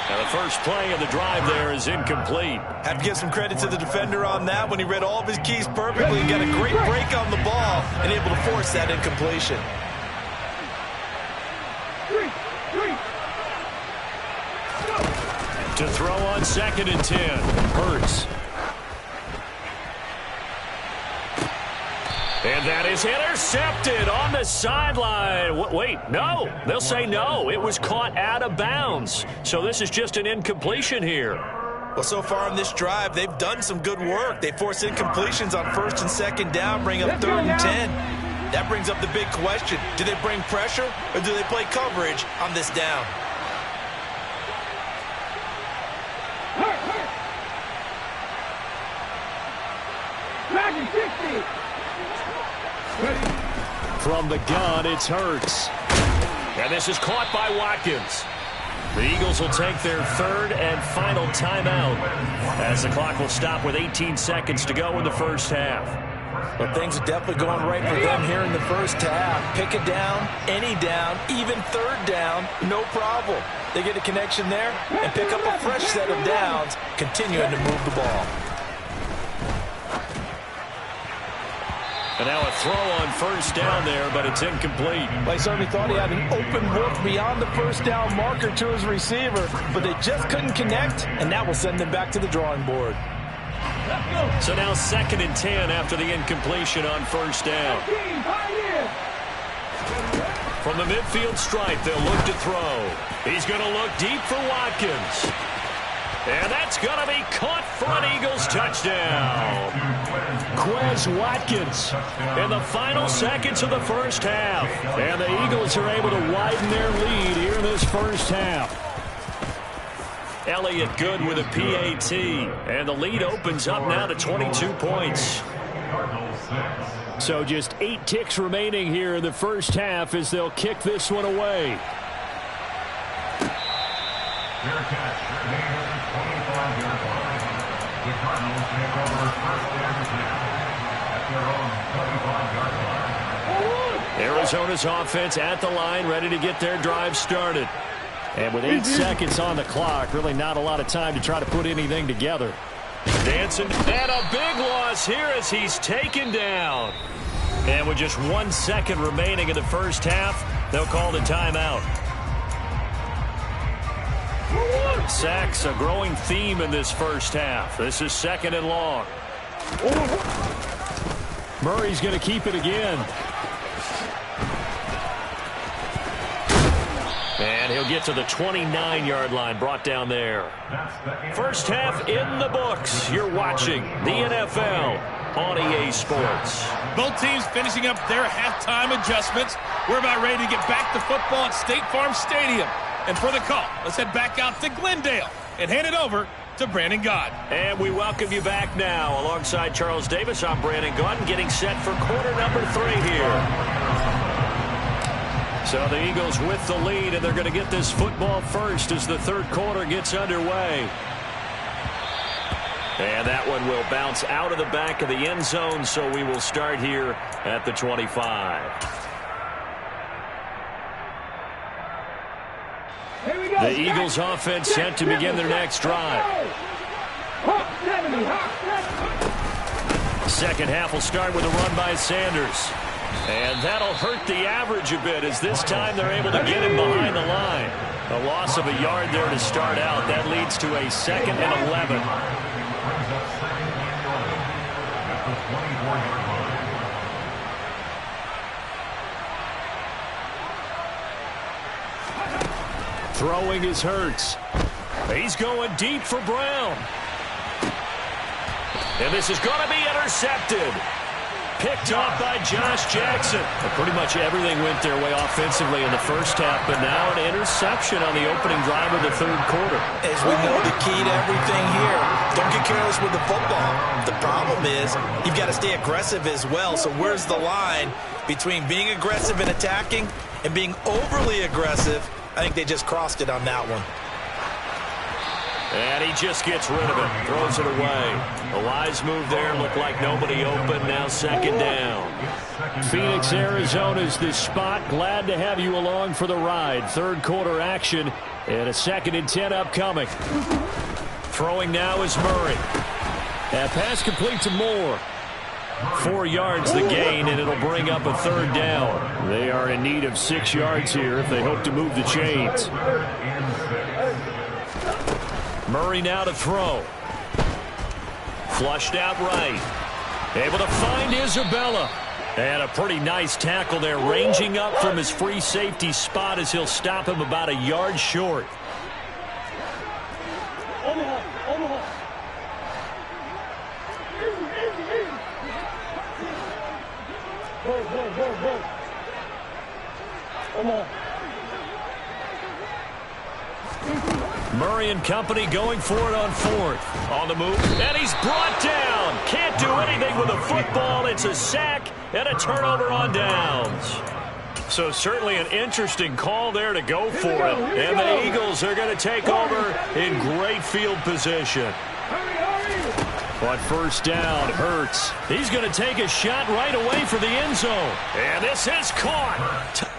Now the first play of the drive there is incomplete. Have to give some credit to the defender on that when he read all of his keys perfectly. Got a great break on the ball and able to force that incompletion. To throw on 2nd and 10, Hurts. And that is intercepted on the sideline. Wait, no. They'll say no. It was caught out of bounds. So this is just an incompletion here. Well, so far on this drive, they've done some good work. They forced incompletions on 1st and 2nd down, bring up 3rd and 10. That brings up the big question. Do they bring pressure or do they play coverage on this down? From the gun, it's Hurts. And this is caught by Watkins. The Eagles will take their 3rd and final timeout as the clock will stop with 18 seconds to go in the first half. Well, things are definitely going right for them here in the first half. Pick a down, any down, even 3rd down, no problem. They get a connection there and pick up a fresh set of downs, continuing to move the ball. And now a throw on 1st down there, but it's incomplete. Well, he certainly thought he had an open look beyond the 1st down marker to his receiver, but they just couldn't connect, and that will send them back to the drawing board. So now 2nd and 10 after the incompletion on 1st down. From the midfield stripe, they'll look to throw. He's going to look deep for Watkins. And that's going to be caught for an Eagles touchdown. Quez Watkins in the final seconds of the first half. And the Eagles are able to widen their lead here in this first half. Elliott Good with a PAT. And the lead opens up now to 22 points. So just 8 ticks remaining here in the first half as they'll kick this one away. Arizona's offense at the line, ready to get their drive started. And with 8 seconds on the clock, really not a lot of time to try to put anything together. Dancing, and a big loss here as he's taken down. And with just 1 second remaining in the first half, they'll call the timeout. Sacks, a growing theme in this first half. This is 2nd and long. Murray's going to keep it again. And he'll get to the 29-yard line, brought down there. First half in the books. You're watching the NFL on EA Sports. Both teams finishing up their halftime adjustments. We're about ready to get back to football at State Farm Stadium. And for the call, let's head back out to Glendale and hand it over to Brandon Gaudin. And we welcome you back now. Alongside Charles Davis, I'm Brandon Gaudin, getting set for quarter number 3 here. So the Eagles with the lead, and they're going to get this football first as the 3rd quarter gets underway. And that one will bounce out of the back of the end zone, so we will start here at the 25. The Eagles offense set to begin their next drive. Second half will start with a run by Sanders. And that'll hurt the average a bit as this time they're able to get him behind the line. A loss of a yard there to start out. That leads to a 2nd and 11. Throwing is Hurts. He's going deep for Brown. And this is going to be intercepted. Picked off by Josh Jackson. Pretty much everything went their way offensively in the first half, but now an interception on the opening drive of the third quarter. As we know, the key to everything here, don't get careless with the football. The problem is you've got to stay aggressive as well. So where's the line between being aggressive and attacking and being overly aggressive? I think they just crossed it on that one. And he just gets rid of it, throws it away. A wise move there, looked like nobody open, now second down. Phoenix, Arizona's this spot. Glad to have you along for the ride. Third quarter action and a 2nd and 10 upcoming. Throwing now is Murray. That pass complete to Moore. 4 yards the gain, and it'll bring up a third down. They are in need of 6 yards here if they hope to move the chains. Murray now to throw. Flushed out right. Able to find Isabella. And a pretty nice tackle there, ranging up from his free safety spot as he'll stop him about a yard short. Murray and company going for it on 4th. On the move, and he's brought down. Can't do anything with a football. It's a sack and a turnover on downs. So certainly an interesting call there to go for it. And the Eagles are going to take over in great field position. On first down, Hurts. He's going to take a shot right away for the end zone. And this is caught.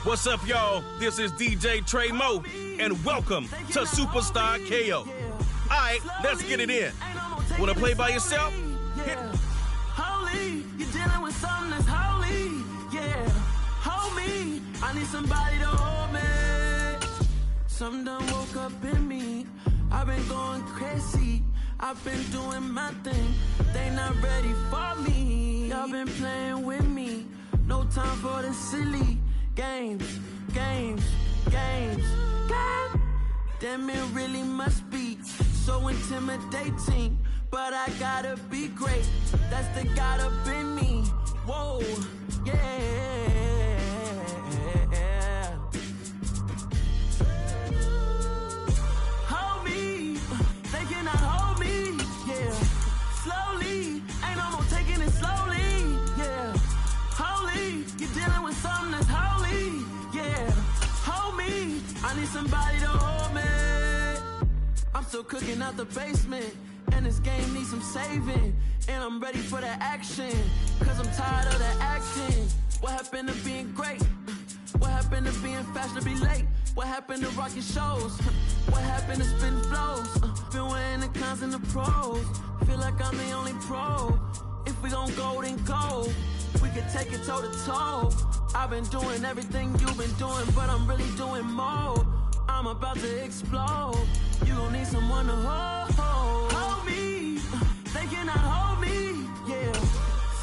What's up, y'all? This is DJ Trey Mo, and welcome to Superstar KO. All right, let's get it in. Want to play by yourself? Hit. Holy, you're dealing with something that's holy. Yeah, hold me. I need somebody to hold me. Something done woke up in me. I've been going crazy. I've been doing my thing. They not ready for me. Y'all been playing with me. No time for the silly games. Damn, it really must be so intimidating. But I gotta be great. That's the God up in me. Whoa, yeah. Hold me. They cannot hold me. Yeah. Slowly. Ain't no more taking it slowly. Yeah. Holy. You're dealing with something that's holy. Yeah. Hold me. I need somebody to hold me. I'm still cooking out the basement. And this game needs some saving. And I'm ready for the action. Cause I'm tired of the acting. What happened to being great? What happened to being fashionably late? What happened to rocking shows? What happened to spitting flows? Been weighing the cons and the pros. Feel like I'm the only pro. If we gon' go, then go. We can take it toe to toe. I've been doing everything you've been doing, but I'm really doing more. I'm about to explode. You gon' need someone to hold. Hold me. They cannot hold me. Yeah.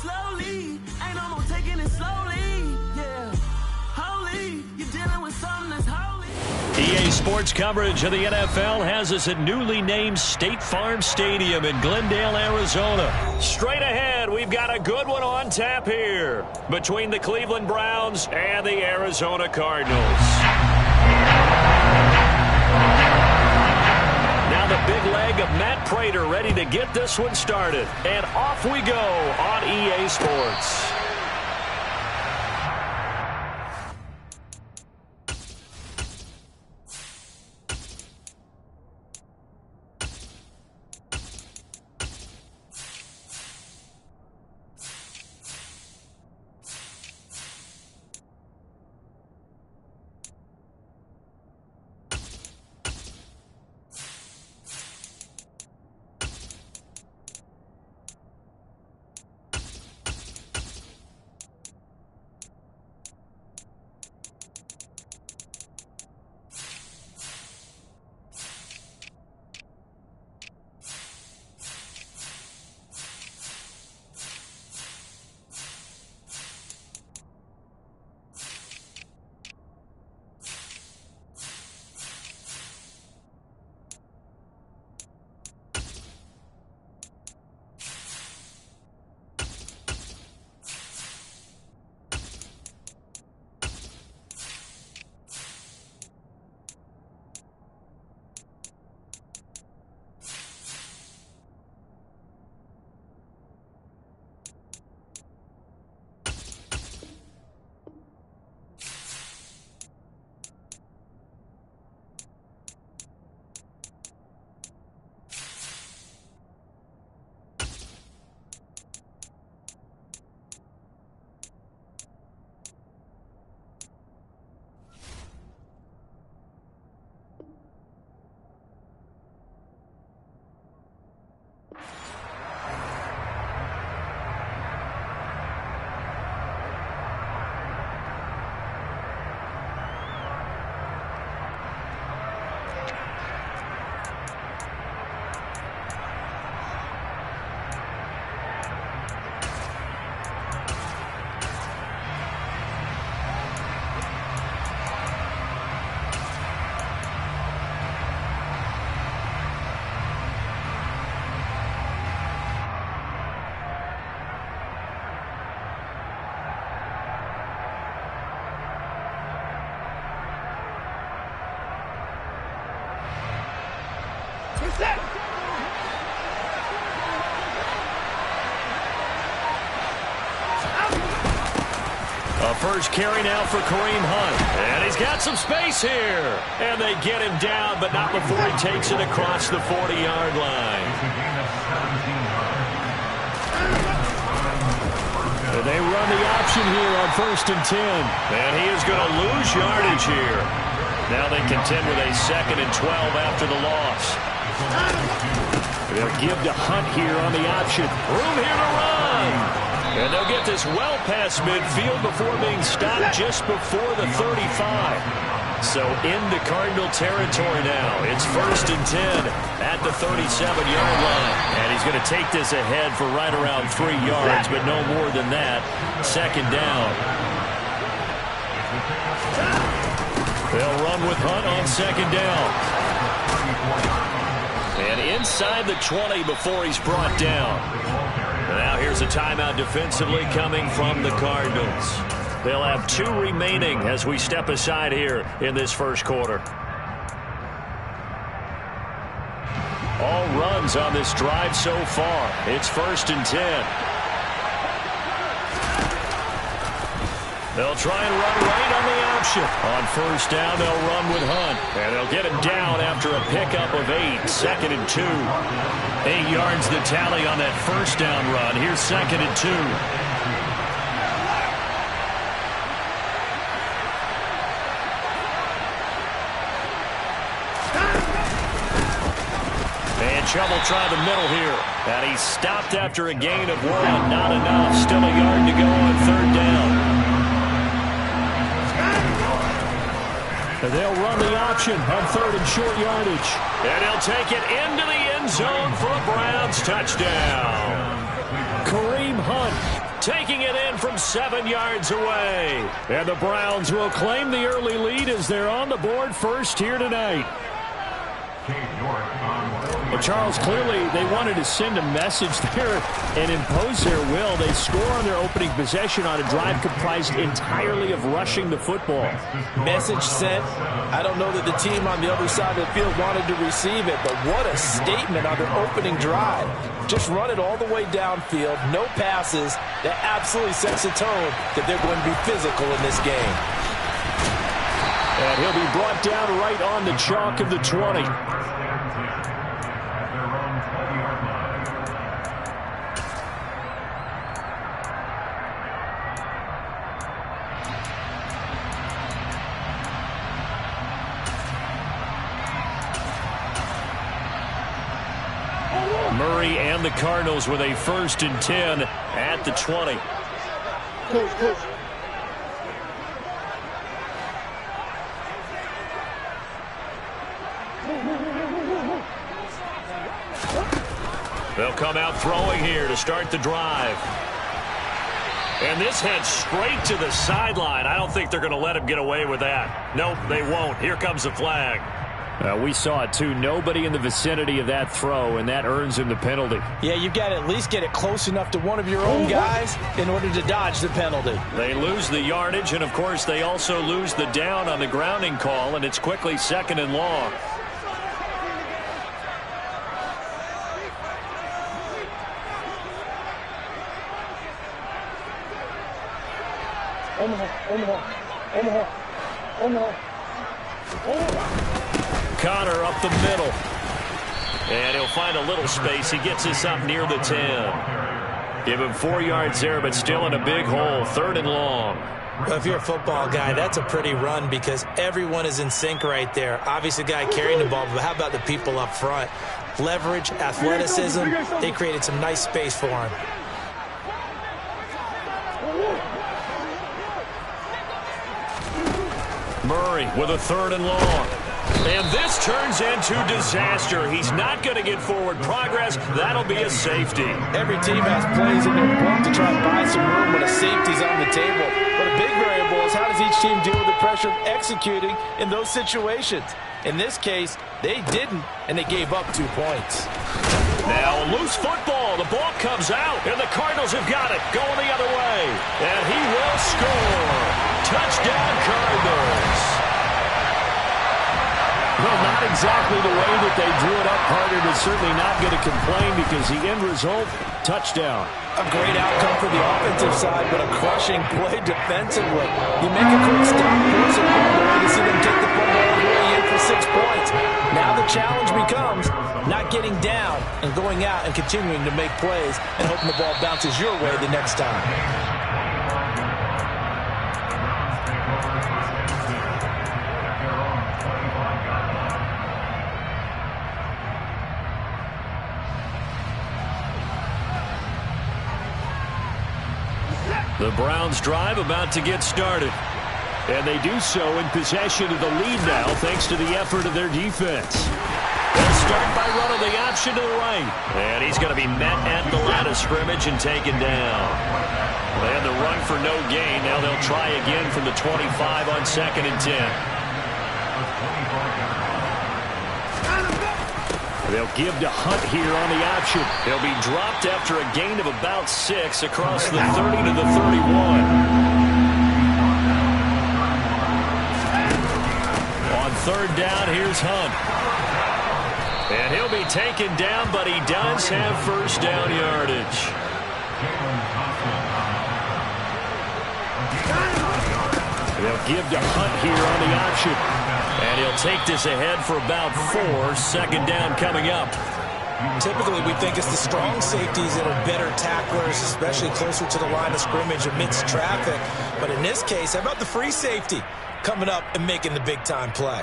Slowly. Ain't no more taking it slowly. Yeah. Holy. You're dealing with something that's holy. EA Sports coverage of the NFL has us at newly named State Farm Stadium in Glendale, Arizona. Straight ahead, we've got a good one on tap here between the Cleveland Browns and the Arizona Cardinals. Now the big leg of Matt Prater ready to get this one started. And off we go on EA Sports. first carry now for Kareem Hunt. And he's got some space here. And they get him down, but not before he takes it across the 40-yard line. And they run the option here on 1st and 10. And he is going to lose yardage here. Now they contend with a 2nd and 12 after the loss. They'll give to Hunt here on the option. Room here to run. And they'll get this well past midfield before being stopped just before the 35. So into Cardinal territory now. It's 1st and 10 at the 37-yard line. And he's going to take this ahead for right around 3 yards, but no more than that. 2nd down. They'll run with Hunt on 2nd down. And inside the 20 before he's brought down. Now here's a timeout defensively coming from the Cardinals. They'll have 2 remaining as we step aside here in this first quarter. All runs on this drive so far. It's 1st and 10. They'll try and run right on the option. On 1st down, they'll run with Hunt. And they'll get him down after a pickup of 8. 2nd and 2. 8 yards the tally on that 1st down run. Here's 2nd and 2. And Chubb will try the middle here. And he's stopped after a gain of 1. Not enough. Still a yard to go on 3rd down. They'll run the option on 3rd and short yardage. And he'll take it into the end zone for a Browns touchdown. Kareem Hunt taking it in from 7 yards away. And the Browns will claim the early lead as they're on the board first here tonight. Well, Charles, clearly they wanted to send a message there and impose their will. They score on their opening possession on a drive comprised entirely of rushing the football. Message sent. I don't know that the team on the other side of the field wanted to receive it, but what a statement on their opening drive. Just run it all the way downfield, no passes. That absolutely sets the tone that they're going to be physical in this game. And he'll be brought down right on the chalk of the 20. Murray and the Cardinals with a 1st and 10 at the 20. They'll come out throwing here to start the drive. And this heads straight to the sideline. I don't think they're going to let him get away with that. Nope, they won't. Here comes the flag. We saw it, too. Nobody in the vicinity of that throw, and that earns him the penalty. Yeah, you've got to at least get it close enough to one of your own guys in order to dodge the penalty. They lose the yardage, and, of course, they also lose the down on the grounding call, and it's quickly 2nd and long. Connor up the middle. And he'll find a little space. He gets this up near the 10. Give him 4 yards there, but still in a big hole. 3rd and long. Well, if you're a football guy, that's a pretty run because everyone is in sync right there. Obviously, the guy carrying the ball, but how about the people up front? Leverage, athleticism, they created some nice space for him. Murray with a 3rd and long. And this turns into disaster. He's not going to get forward progress. That'll be a safety. Every team has plays in their book to try and buy some room when a safety's on the table. But a big variable is how does each team deal with the pressure of executing in those situations. In this case, they didn't, and they gave up 2 points. Now loose football. The ball comes out, and the Cardinals have got it going the other way. And he will score. Touchdown, Cardinals. Well, not exactly the way that they drew it up, partner, but certainly not going to complain because the end result, touchdown. A great outcome for the offensive side, but a crushing play defensively. You make a quick stop, force a fumble, and you see them take the football all the way in for 6 points. Now the challenge becomes not getting down and going out and continuing to make plays and hoping the ball bounces your way the next time. The Browns drive about to get started. And they do so in possession of the lead now thanks to the effort of their defense. They'll start by running the option to the right. And he's going to be met at the line of scrimmage and taken down. They had the run for no gain. Now they'll try again from the 25 on 2nd and 10. They'll give to Hunt here on the option. He'll be dropped after a gain of about 6 across the 30 to the 31. On 3rd down, here's Hunt. And he'll be taken down, but he does have 1st down yardage. They'll give to Hunt here on the option. And he'll take this ahead for about 4. 2nd down coming up. Typically, we think it's the strong safeties that are better tacklers, especially closer to the line of scrimmage amidst traffic. But in this case, how about the free safety coming up and making the big-time play?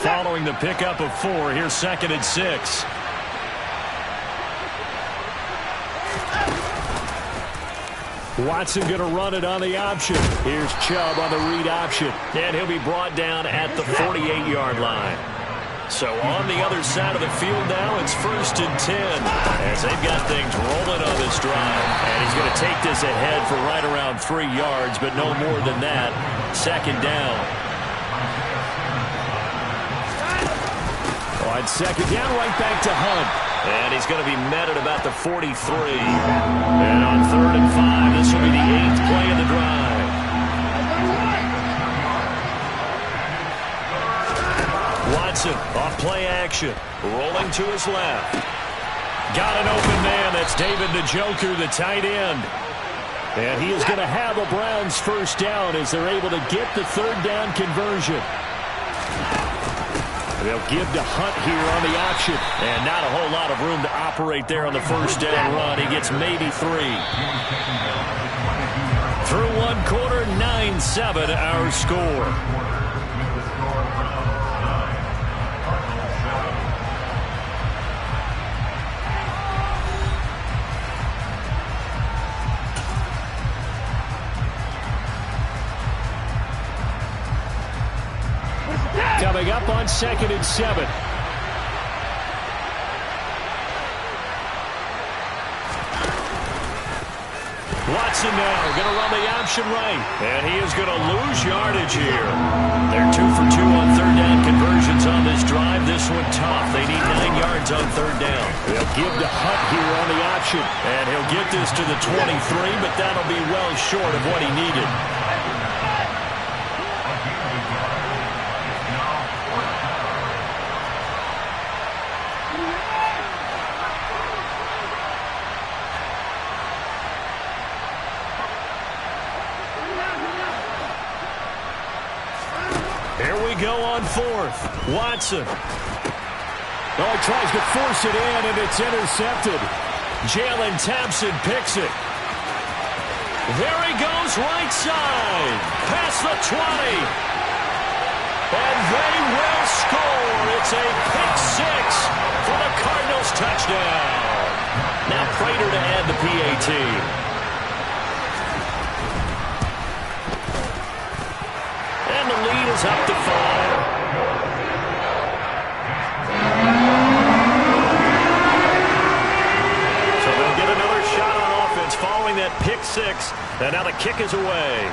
Following the pickup of 4, here's 2nd and 6. Watson going to run it on the option. Here's Chubb on the read option. And he'll be brought down at the 48-yard line. So on the other side of the field now, it's 1st and 10. As they've got things rolling on this drive. And he's going to take this ahead for right around 3 yards, but no more than that. 2nd down. On 2nd down, right back to Hunt. And he's going to be met at about the 43. And on 3rd and 5, this will be the 8th play of the drive. Watson off play action. Rolling to his left. Got an open man. That's David Njoku, the tight end. And he is going to have a Browns 1st down as they're able to get the 3rd down conversion. They'll give to Hunt here on the option. And not a whole lot of room to operate there on the 1st down run. He gets maybe 3. Through 1 quarter, 9-7 our score. Coming up on 2nd and 7. Watson now going to run the option right. And he is going to lose yardage here. They're 2 for 2 on 3rd down conversions on this drive. This one tough. They need 9 yards on 3rd down. They'll give to Hunt here on the option. And he'll get this to the 23, but that'll be well short of what he needed. Go on 4th. Watson. Oh, he tries to force it in, and it's intercepted. Jalen Thompson picks it. There he goes, right side. Past the 20. And they will score. It's a pick 6 for the Cardinals touchdown. Now Prater to add the PAT. The lead is up to 5. So they'll get another shot on offense following that pick 6. And now the kick is away.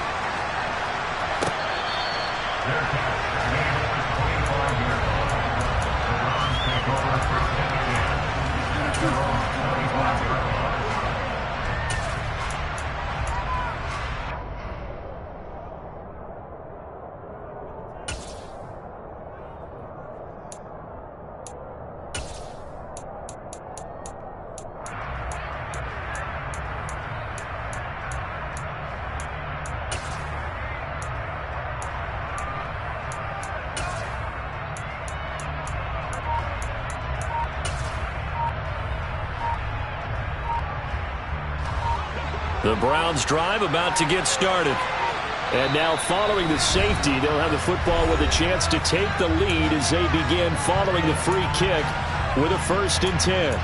The Browns drive about to get started. And now following the safety, they'll have the football with a chance to take the lead as they begin following the free kick with a 1st and 10.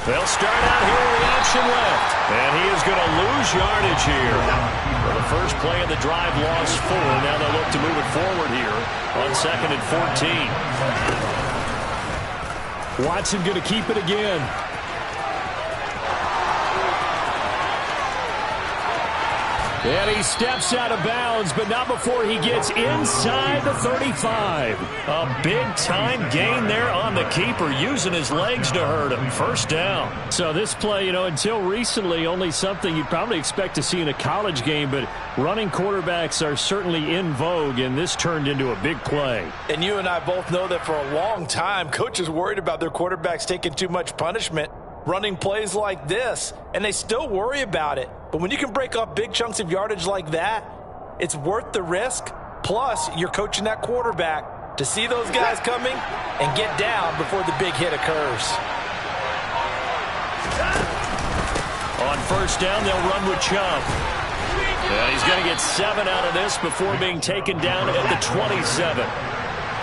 They'll start out here with the option left. And he is going to lose yardage here. Well, the first play of the drive lost 4. Now they'll look to move it forward here on 2nd and 14. Watson going to keep it again. And he steps out of bounds, but not before he gets inside the 35. A big-time gain there on the keeper, using his legs to hurt him. 1st down. So this play, until recently, only something you'd probably expect to see in a college game, but running quarterbacks are certainly in vogue, and this turned into a big play. And you and I both know that for a long time, coaches worried about their quarterbacks taking too much punishment, running plays like this, and they still worry about it. But when you can break off big chunks of yardage like that, it's worth the risk. Plus, you're coaching that quarterback to see those guys coming and get down before the big hit occurs. On 1st down, they'll run with Chubb. And he's going to get 7 out of this before being taken down at the 27.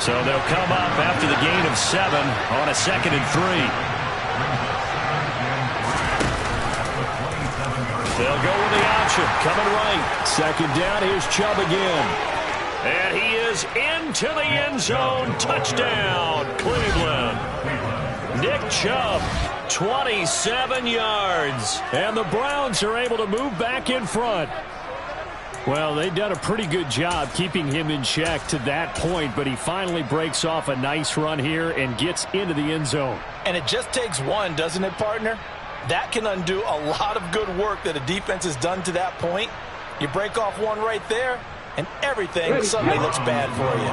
So they'll come up after the gain of 7 on a 2nd and 3. They'll go with the option, coming right. 2nd down, here's Chubb again. And he is into the end zone. Touchdown, Cleveland. Nick Chubb, 27 yards. And the Browns are able to move back in front. Well, they've done a pretty good job keeping him in check to that point, but he finally breaks off a nice run here and gets into the end zone. And it just takes one, doesn't it, partner? That can undo a lot of good work that a defense has done to that point. You break off one right there, and everything suddenly looks bad for you.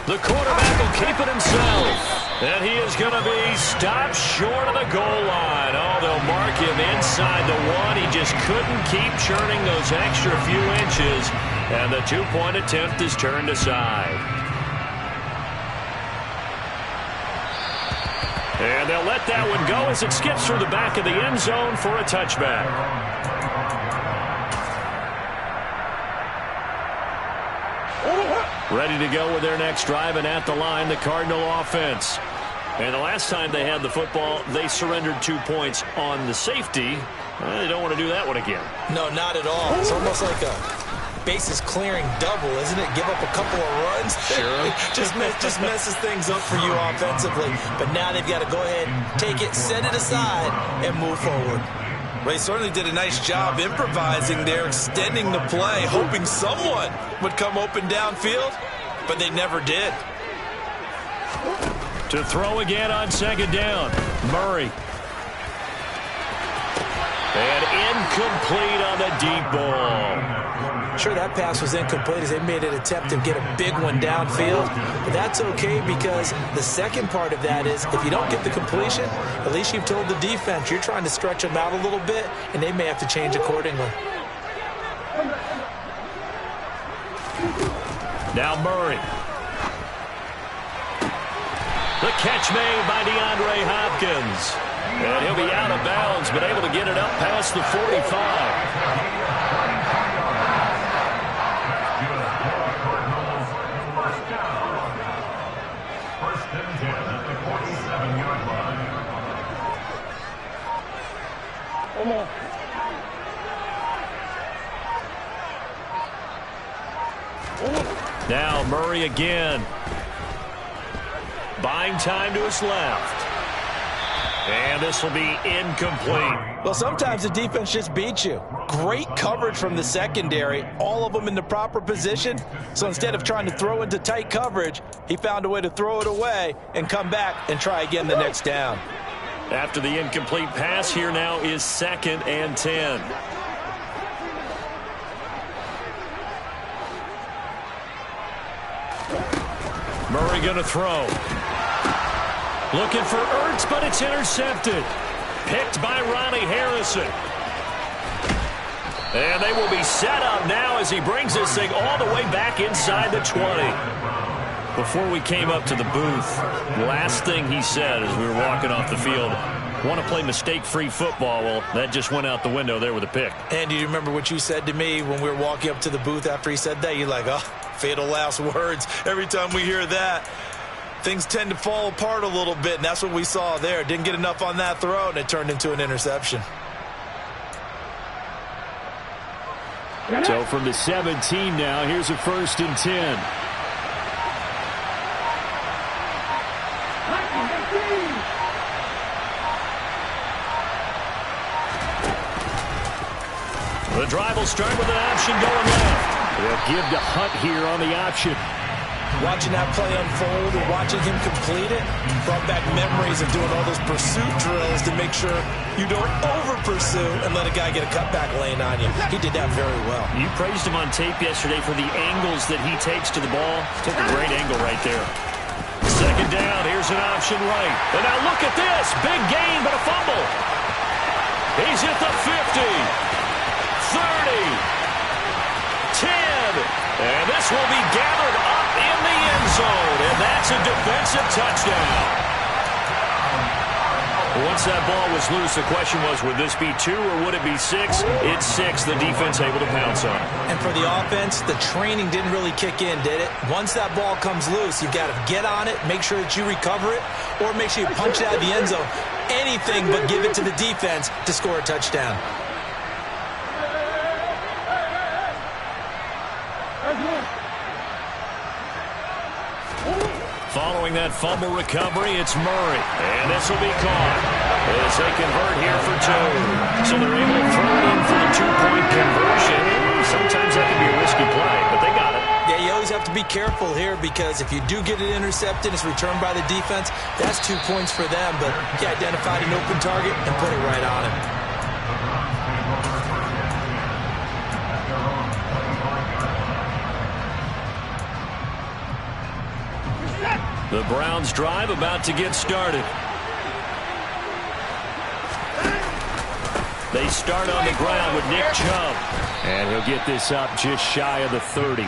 The quarterback will keep it himself. And he is going to be stopped short of the goal line. Oh, they'll mark him inside the 1. He just couldn't keep churning those extra few inches. And the 2-point attempt is turned aside. And they'll let that one go as it skips through the back of the end zone for a touchback. Ready to go with their next drive, and at the line, the Cardinal offense. And the last time they had the football, they surrendered 2 points on the safety. Well, they don't want to do that one again. No, not at all. It's almost like a bases clearing double, isn't it? Give up a couple of runs. Sure. just messes things up for you offensively. But now they've got to go ahead, take it, set it aside, and move forward. They certainly did a nice job improvising there, extending the play, hoping someone would come open downfield, but they never did. To throw again on 2nd down, Murray. And incomplete on the deep ball. Sure, that pass was incomplete as they made an attempt to get a big one downfield. But that's okay because the second part of that is if you don't get the completion, at least you've told the defense you're trying to stretch them out a little bit, and they may have to change accordingly. Now Murray. The catch made by DeAndre Hopkins. And he'll be out of bounds, but able to get it up past the 45. Now Murray again. Buying time to his left. And this will be incomplete. Well, sometimes the defense just beats you. Great coverage from the secondary, all of them in the proper position. So instead of trying to throw into tight coverage, he found a way to throw it away and come back and try again the next down. After the incomplete pass, here now is 2nd and 10. Murray going to throw. Looking for Ertz, but it's intercepted. Picked by Ronnie Harrison. And they will be set up now as he brings this thing all the way back inside the 20. Before we came up to the booth, last thing he said as we were walking off the field, want to play mistake-free football. Well, that just went out the window there with a pick. And do you remember what you said to me when we were walking up to the booth after he said that? You're like, oh, fatal last words. Every time we hear that, things tend to fall apart a little bit, and that's what we saw there. Didn't get enough on that throw, and it turned into an interception. So from the 17 now, here's a 1st and 10. The drive will start with an option going left. They'll give to Hunt here on the option. Watching that play unfold and watching him complete it brought back memories of doing all those pursuit drills to make sure you don't over-pursue and let a guy get a cutback lane on you. He did that very well. You praised him on tape yesterday for the angles that he takes to the ball. Took a great angle right there. 2nd down, here's an option right. And now look at this. Big gain, but a fumble. He's at the 50. 30, 10, and this will be gathered up in the end zone, and that's a defensive touchdown. Once that ball was loose, the question was, would this be 2 or would it be 6? It's 6, the defense able to pounce on it. And for the offense, the training didn't really kick in, did it? Once that ball comes loose, you've got to get on it, make sure that you recover it, or make sure you punch it out of the end zone. Anything but give it to the defense to score a touchdown. Following that fumble recovery, it's Murray. And this will be caught as they convert here for 2. So they're able to throw it in for the 2-point conversion. Sometimes that can be a risky play, but they got it. Yeah, you always have to be careful here because if you do get it intercepted, it's returned by the defense, that's 2 points for them. But he identified an open target and put it right on him. The Browns drive about to get started. They start on the ground with Nick Chubb. And he'll get this up just shy of the 30.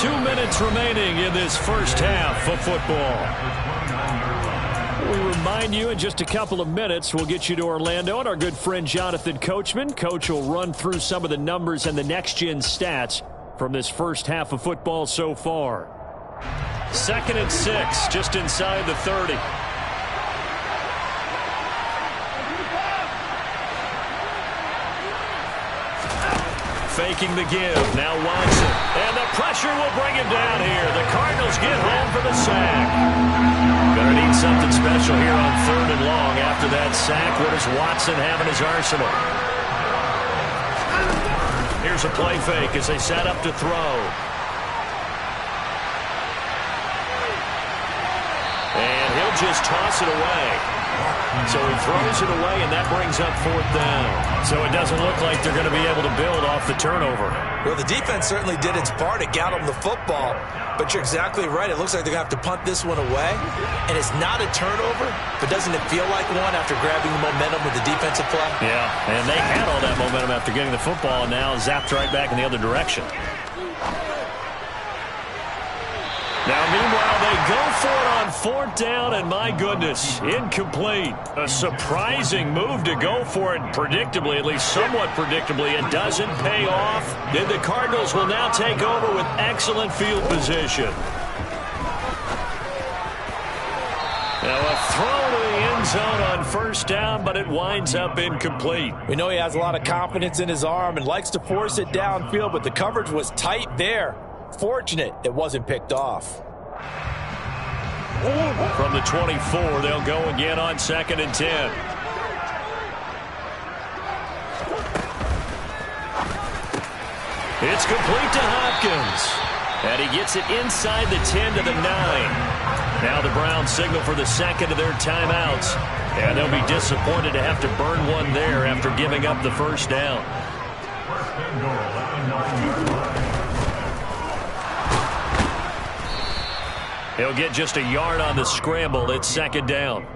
2 minutes remaining in this first half of football. We remind you in just a couple of minutes, we'll get you to Orlando and our good friend Jonathan Coachman. Coach will run through some of the numbers and the next-gen stats from this first half of football so far. 2nd and 6, just inside the 30. Faking the give, now Watson. And the pressure will bring him down here. The Cardinals get home for the sack. Gonna need something special here on 3rd and long. After that sack, what does Watson have in his arsenal? Here's a play fake as they set up to throw. And he'll just toss it away. So he throws it away, and that brings up 4th down. So it doesn't look like they're going to be able to build off the turnover. Well, the defense certainly did its part. It got them the football. But you're exactly right. It looks like they're going to have to punt this one away. And it's not a turnover, but doesn't it feel like one after grabbing the momentum with the defensive play? Yeah, and they had all that momentum after getting the football, and now zapped right back in the other direction. Now, meanwhile, they go for it on 4th down, and my goodness, incomplete. A surprising move to go for it, predictably, at least somewhat predictably. It doesn't pay off. Then the Cardinals will now take over with excellent field position. Now, a throw to the end zone on 1st down, but it winds up incomplete. We know he has a lot of confidence in his arm and likes to force it downfield, but the coverage was tight there. Fortunate it wasn't picked off. From the 24, they'll go again on 2nd and 10. It's complete to Hopkins. And he gets it inside the 10 to the 9. Now the Browns signal for the second of their timeouts. And they'll be disappointed to have to burn one there after giving up the first down. He'll get just a yard on the scramble. It's second down.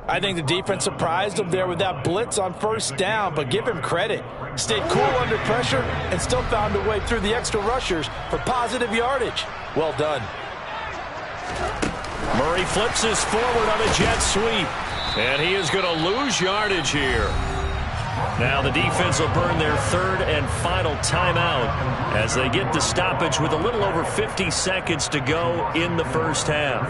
I think the defense surprised him there with that blitz on first down, but give him credit. Stayed cool under pressure and still found a way through the extra rushers for positive yardage. Well done. Murray flips his forward on a jet sweep, and he is going to lose yardage here. Now the defense will burn their third and final timeout as they get the stoppage with a little over 50 seconds to go in the first half.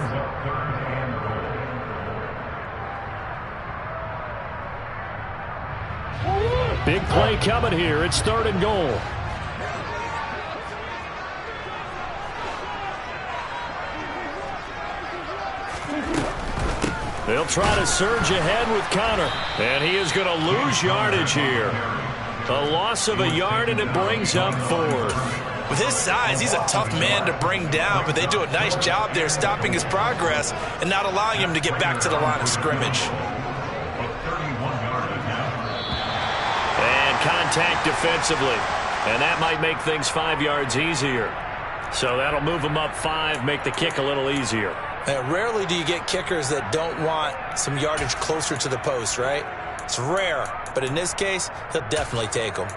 Big play coming here. It's third and goal. They'll try to surge ahead with Connor. And he is going to lose yardage here. A loss of a yard, and it brings up fourth. With his size, he's a tough man to bring down, but they do a nice job there stopping his progress and not allowing him to get back to the line of scrimmage. Contact defensively, and that might make things 5 yards easier. So that'll move them up 5, make the kick a little easier. Rarely do you get kickers that don't want some yardage closer to the post, right? It's rare, but in this case, he'll definitely take them.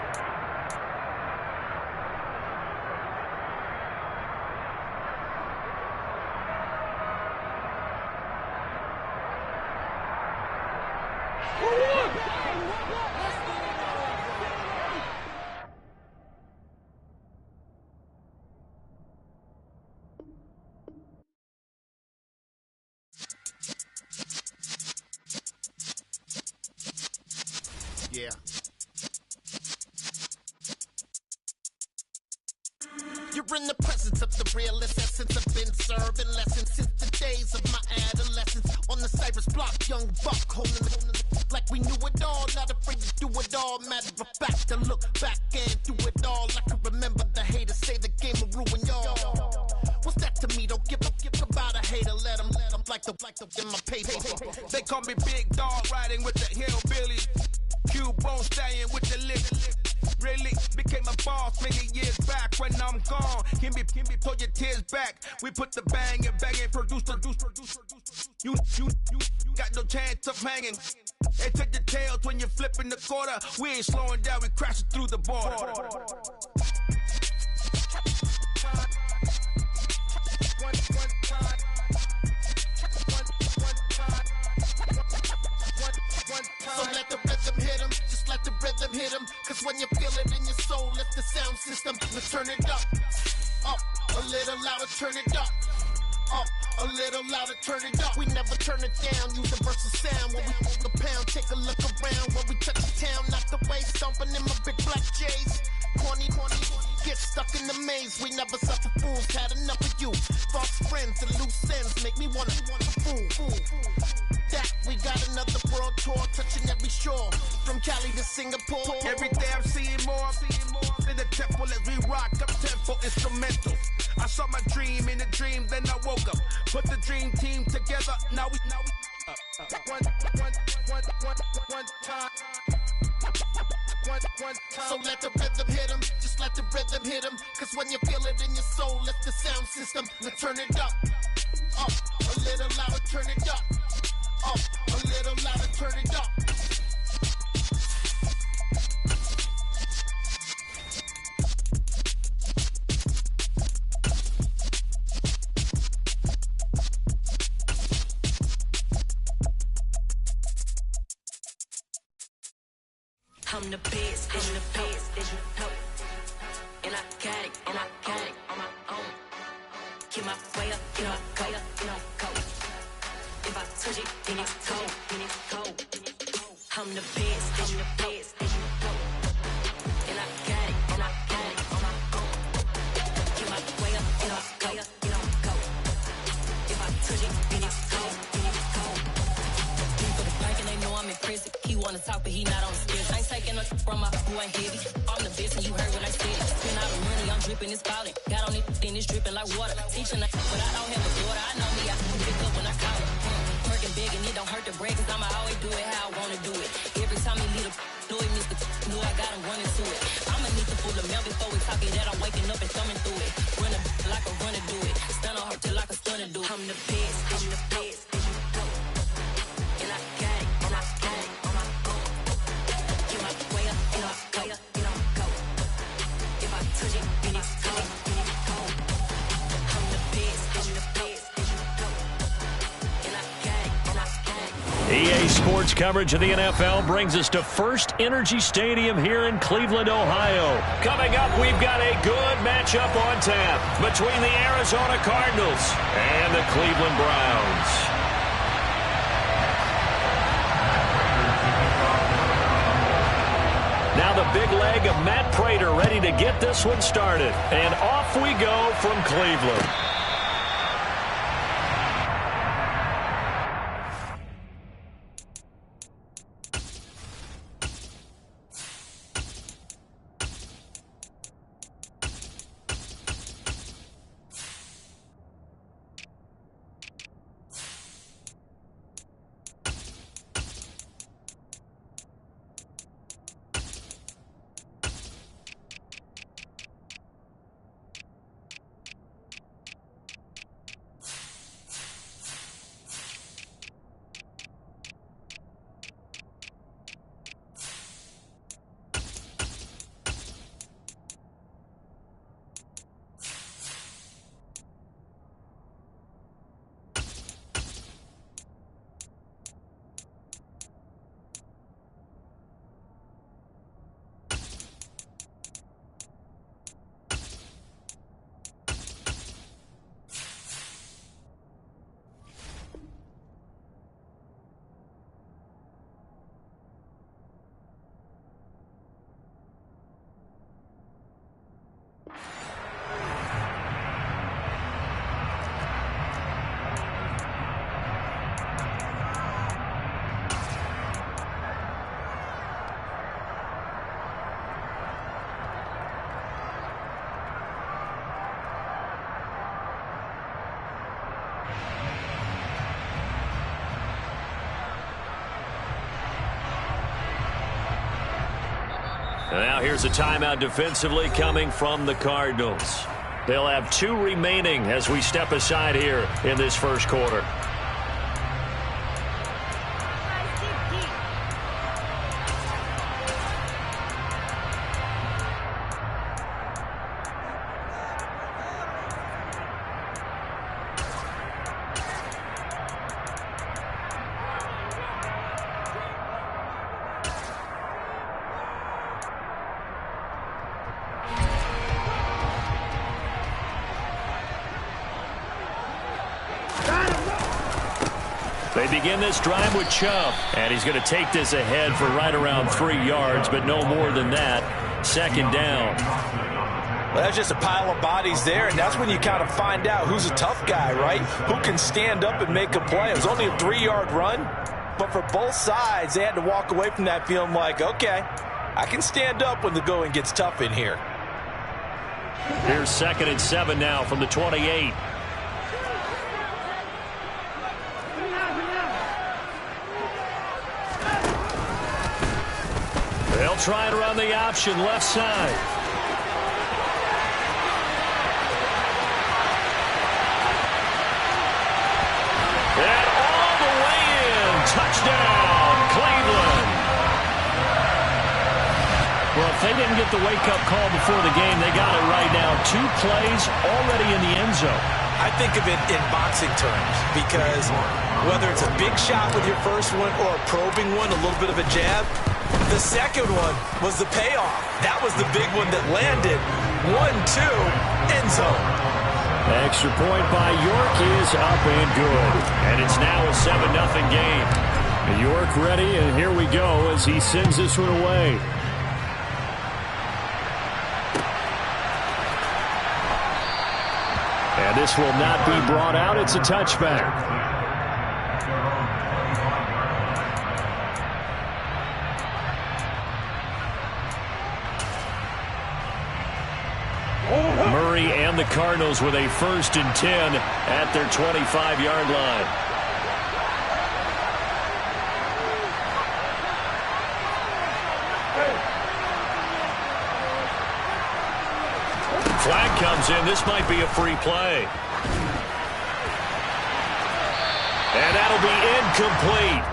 Yeah. You're in the presence of the realest essence. I've been serving lessons since the days of my adolescence. On the Cypress block, young buck holding the like we knew it all, not afraid to do it all. Matter of fact, to look back and do it all. I can remember the haters say the game will ruin y'all. What's that to me? Don't give about a hater. Let them like the in my paper. They call me Big Dog, riding with the hillbillies. Cubone staying with the lift. Really became a boss many years back. When I'm gone, can be pull your tears back. We put the bang and produce. You got no chance of hanging. They take the tails when you're flipping the quarter. We ain't slowing down, we crashing through the border. So let the rhythm hit him, just let the rhythm hit him. Cause when you feel it in your soul, lift the sound system. Let's turn it up, a little louder, turn it up, a little louder, turn it up. We never turn it down, universal sound. When we hold the pound, take a look around. When we touch the town, not the way, stomping in my big black J's. Corny, get stuck in the maze. We never suffer fools, had enough of you. False friends and loose ends make me wanna fool. That we got another world tour, touching every shore, from Cali to Singapore. Every day I'm seeing more in the temple as we rock up tempo instrumentals. I saw my dream in a dream, then I woke up. Put the dream team together. Now we one time. So let the rhythm hit him, just let the rhythm hit him. Cause when you feel it in your soul, lift the sound system. Let's turn it up, a little louder, turn it up, a little louder, turn it up. I'm the best, and the best, and you know. And I got it on my own. Get my way up, get my way up, go. If I touch it, then it's cold, I'm the best, and you know. And I got it on my own. Get my way up, get my way up, go. If I touch it, then it's cold, For the bike and they know I'm in prison. He wanna talk, but he not on the schedule. I ain't taking no from my who ain't heavy. I'm the best, and you heard what I said. Spend all the money, I'm dripping, it's falling. Got on it, then it's dripping like water. Teaching that, but I don't have a daughter. I know me, I can pick up when I call her. Working big, and it don't hurt to break, cause I'ma always do it how I wanna do it. Every time he leave know it, Mr. Know I got him running to it. I'ma need to pull the mail before we talk it that I'm waking up and thumbing through it. Run a like a runner do it. Stun on her till like a stunner do it. I'm the best, I'm the best. And I got it, and I got it on my own. You my way up, and I way up, and I'm go. If I touch it, then it's cold, then it's cold. I'm the best, I'm the best, and I got it, and I got it. EA Sports coverage of the NFL brings us to First Energy Stadium here in Cleveland, Ohio. Coming up, we've got a good matchup on tap between the Arizona Cardinals and the Cleveland Browns. Now the big leg of Matt Prater ready to get this one started. And off we go from Cleveland. Now here's a timeout defensively coming from the Cardinals. They'll have 2 remaining as we step aside here in this first quarter. They begin this drive with Chubb, and he's going to take this ahead for right around 3 yards, but no more than that. Second down. Well, that's just a pile of bodies there, and that's when you kind of find out who's a tough guy, right? Who can stand up and make a play. It was only a 3-yard run, but for both sides, they had to walk away from that feeling like, okay, I can stand up when the going gets tough in here. Here's 2nd and 7 now from the 28. They'll try and run the option left side. And all the way in. Touchdown, Cleveland. Well, if they didn't get the wake-up call before the game, they got it right now. 2 plays already in the end zone. I think of it in boxing terms because whether it's a big shot with your first one or a probing one, a little bit of a jab, the second one was the payoff. That was the big one that landed. 1-2, end zone. Extra point by York is up and good. And it's now a 7-0 game. York ready, and here we go as he sends this one away. And this will not be brought out. It's a touchback. Murray and the Cardinals with a 1st and 10 at their 25-yard line. Flag comes in. This might be a free play. And that'll be incomplete.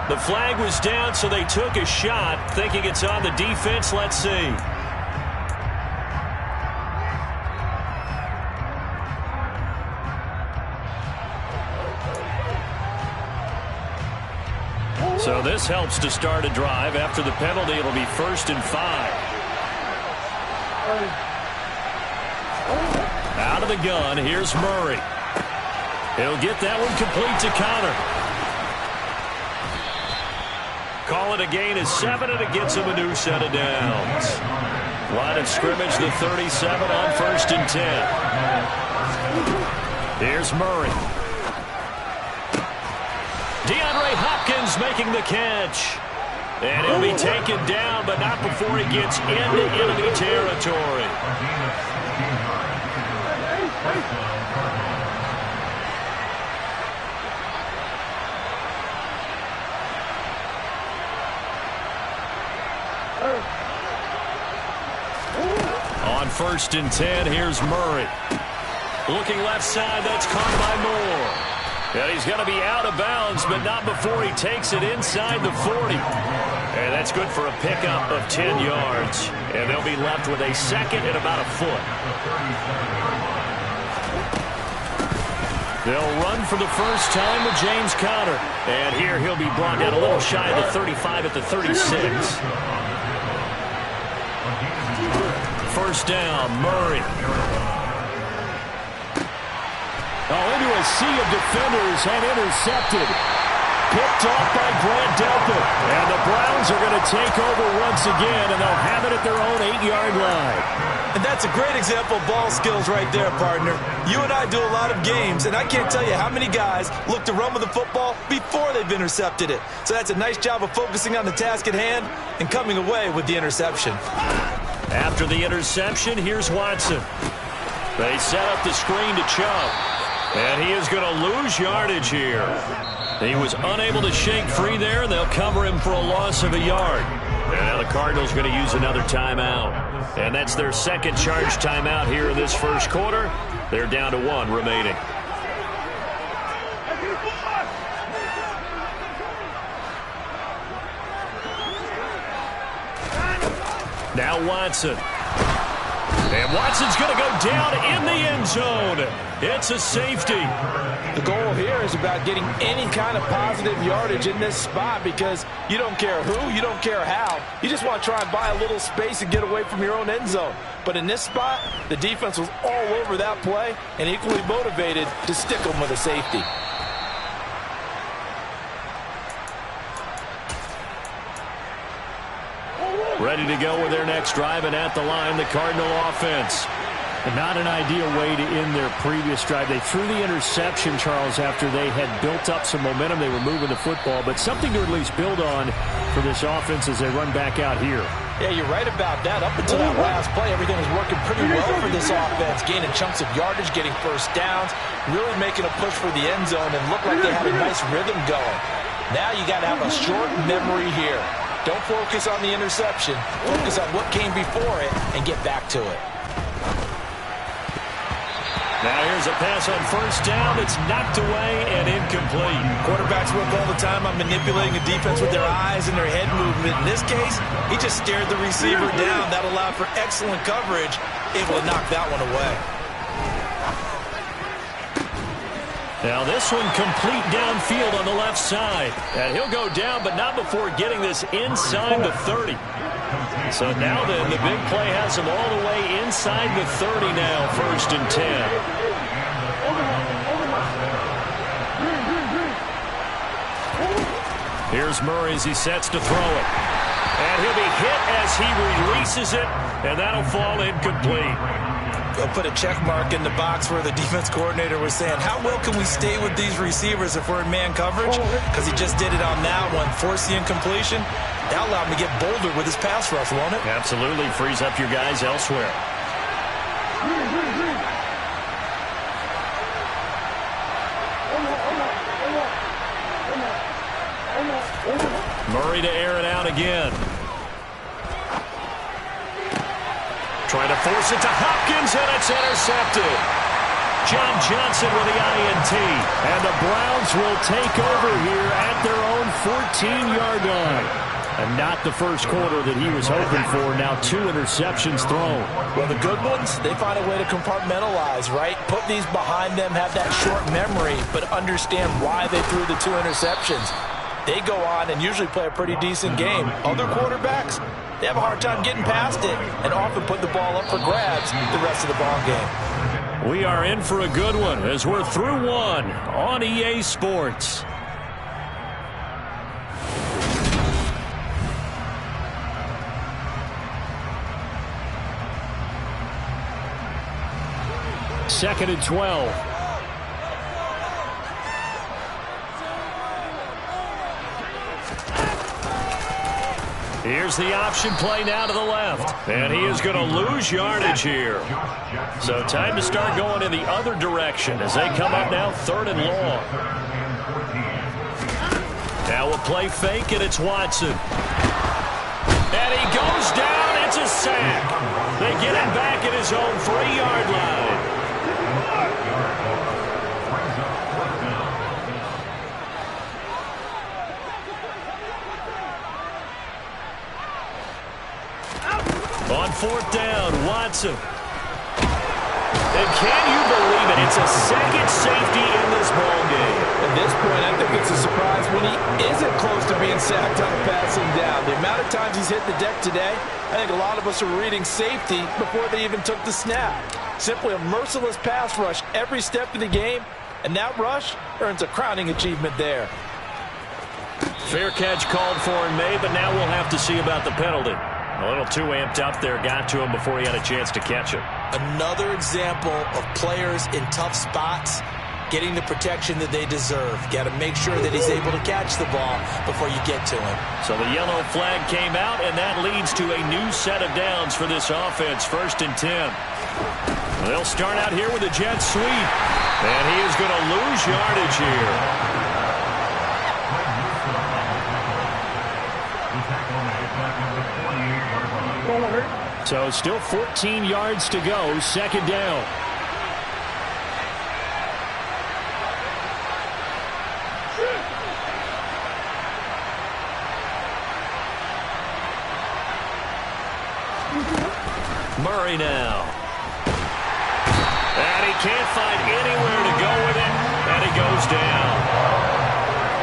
The flag was down, so they took a shot, thinking it's on the defense. Let's see. So this helps to start a drive. After the penalty, it'll be 1st and 5. Out of the gun, here's Murray. He'll get that one complete to Connor. Call it a gain of 7, and it gets him a new set of downs. Line of scrimmage, the 37 on 1st and 10. Here's Murray. DeAndre Hopkins making the catch. And he'll be taken down, but not before he gets into enemy territory. On 1st and 10, here's Murray. Looking left side, that's caught by Moore. And he's going to be out of bounds, but not before he takes it inside the 40. And that's good for a pickup of 10 yards. And they'll be left with a 2nd and about a foot. They'll run for the first time with James Conner. And here he'll be brought down a little shy of the 35 at the 36. 1st down, Murray. Into a sea of defenders and intercepted. Picked off by Grant Delpit. And the Browns are going to take over once again, and they'll have it at their own 8-yard line. And that's a great example of ball skills right there, partner. You and I do a lot of games, and I can't tell you how many guys look to run with the football before they've intercepted it. So that's a nice job of focusing on the task at hand and coming away with the interception. After the interception, here's Watson. They set up the screen to Chubb. And he is going to lose yardage here. He was unable to shake free there. They'll cover him for a loss of a yard. And now the Cardinals going to use another timeout. And that's their 2nd charge timeout here in this 1st quarter. They're down to 1 remaining. Now Watson. And Watson's going to go down in the end zone. It's a safety. The goal here is about getting any kind of positive yardage in this spot because you don't care who, you don't care how. You just want to try and buy a little space and get away from your own end zone. But in this spot, the defense was all over that play and equally motivated to stick them with a safety. Ready to go with their next drive, and at the line, the Cardinal offense. Not an ideal way to end their previous drive. They threw the interception, Charles, after they had built up some momentum. They were moving the football, but something to at least build on for this offense as they run back out here. Yeah, you're right about that. Up until that last play, everything was working pretty well for this offense, gaining chunks of yardage, getting 1st downs, really making a push for the end zone, and looked like they had a nice rhythm going. Now you got to have a short memory here. Don't focus on the interception. Focus on what came before it and get back to it. Now here's a pass on 1st down. It's knocked away and incomplete. Quarterbacks work all the time on manipulating a defense with their eyes and their head movement. In this case, he just stared the receiver down. That allowed for excellent coverage, able to knock that one away. Now this one complete downfield on the left side. And he'll go down, but not before getting this inside the 30. So now then, the big play has him all the way inside the 30 now, 1st and 10. Here's Murray as he sets to throw it. And he'll be hit as he releases it, and that'll fall incomplete. They'll put a check mark in the box where the defense coordinator was saying, how well can we stay with these receivers if we're in man coverage? Because he just did it on that one, forced the incompletion. That allowed him to get bolder with his pass rush, won't it? Absolutely. Frees up your guys elsewhere. Murray to air it out again. Trying to force it to Hopkins, and it's intercepted. John Johnson with the INT. And the Browns will take over here at their own 14-yard line. And not the first quarter that he was hoping for. Now 2 interceptions thrown. Well, the good ones, they find a way to compartmentalize, right? Put these behind them, have that short memory, but understand why they threw the 2 interceptions. They go on and usually play a pretty decent game. Other quarterbacks, they have a hard time getting past it and often put the ball up for grabs the rest of the ball game. We are in for a good one as we're through one on EA Sports. Second and 12. Here's the option play now to the left. And he is going to lose yardage here. So time to start going in the other direction as they come up now 3rd and long. Now a play fake, and it's Watson. And he goes down. It's a sack. They get him back at his own 3-yard line. On 4th down, Watson. And can you believe it? It's a second safety in this ball game. At this point, I think it's a surprise when he isn't close to being sacked on a passing down. The amount of times he's hit the deck today, I think a lot of us are reading safety before they even took the snap. Simply a merciless pass rush every step of the game, and that rush earns a crowning achievement there. Fair catch called for and made, but now we'll have to see about the penalty. A little too amped up there, got to him before he had a chance to catch it. Another example of players in tough spots getting the protection that they deserve. Got to make sure that he's able to catch the ball before you get to him. So the yellow flag came out, and that leads to a new set of downs for this offense. 1st and 10. They'll start out here with a jet sweep, and he is going to lose yardage here. So still 14 yards to go, 2nd down. Murray now. And he can't find anywhere to go with it, and he goes down.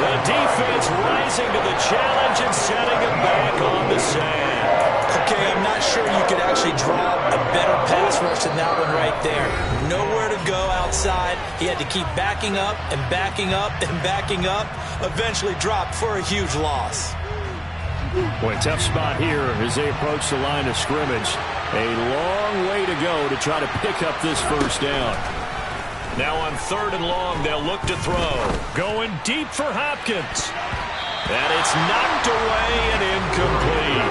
The defense rising to the challenge and setting him back on the sand. Okay, I'm not sure you could actually draw a better pass rush than that one right there. Nowhere to go outside. He had to keep backing up and backing up and backing up. Eventually dropped for a huge loss. Boy, tough spot here as they approach the line of scrimmage. A long way to go to try to pick up this 1st down. Now on 3rd and long, they'll look to throw. Going deep for Hopkins. And it's knocked away and incomplete.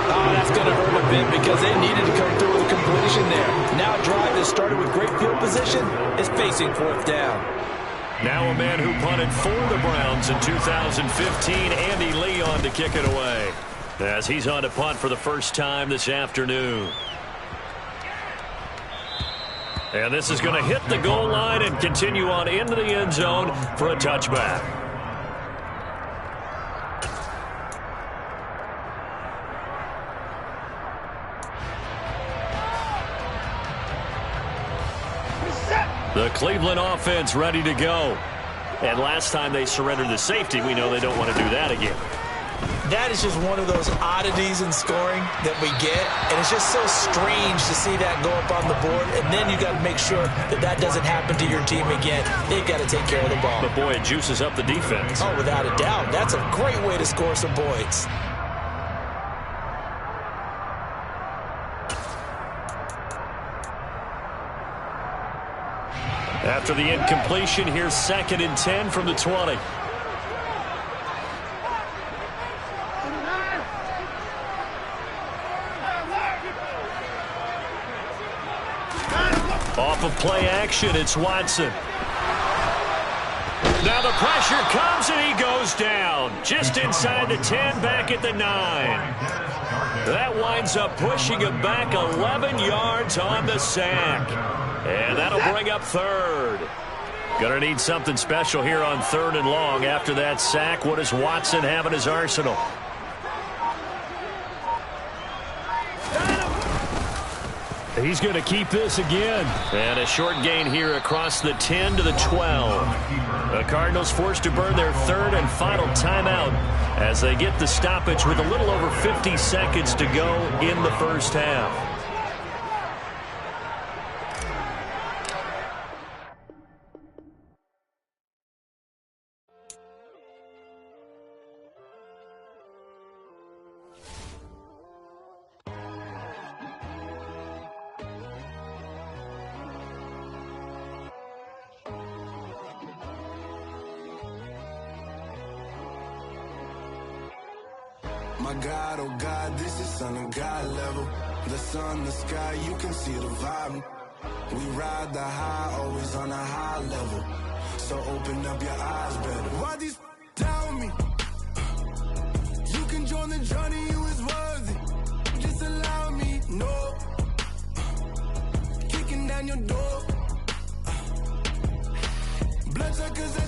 Oh, that's going to hurt a bit because they needed to come through with a completion there. Now a drive that started with great field position is facing 4th down. Now a man who punted for the Browns in 2015, Andy Leon, to kick it away. As he's on to punt for the first time this afternoon. And this is going to hit the goal line and continue on into the end zone for a touchback. The Cleveland offense ready to go. And last time they surrendered the safety, we know they don't want to do that again. That is just one of those oddities in scoring that we get. And it's just so strange to see that go up on the board. And then you got to make sure that that doesn't happen to your team again. They've got to take care of the ball. But boy, it juices up the defense. Oh, without a doubt. That's a great way to score some points. After the incompletion, here's 2nd and 10 from the 20. Off of play action, it's Watson. Now the pressure comes and he goes down. Just inside the 10, back at the 9. That winds up pushing him back 11 yards on the sack. And that'll bring up third. Gonna need something special here on 3rd and long after that sack. What does Watson have in his arsenal? He's going to keep this again. And a short gain here across the 10 to the 12. The Cardinals forced to burn their 3rd and final timeout as they get the stoppage with a little over 50 seconds to go in the first half. My God, oh God, this is Son of God level. The sun, the sky, you can see the vibe. We ride the high, always on a high level. So open up your eyes better. Why these down me? You can join the journey, you is worthy. Just allow me, no. Kicking down your door. Bloodsuckers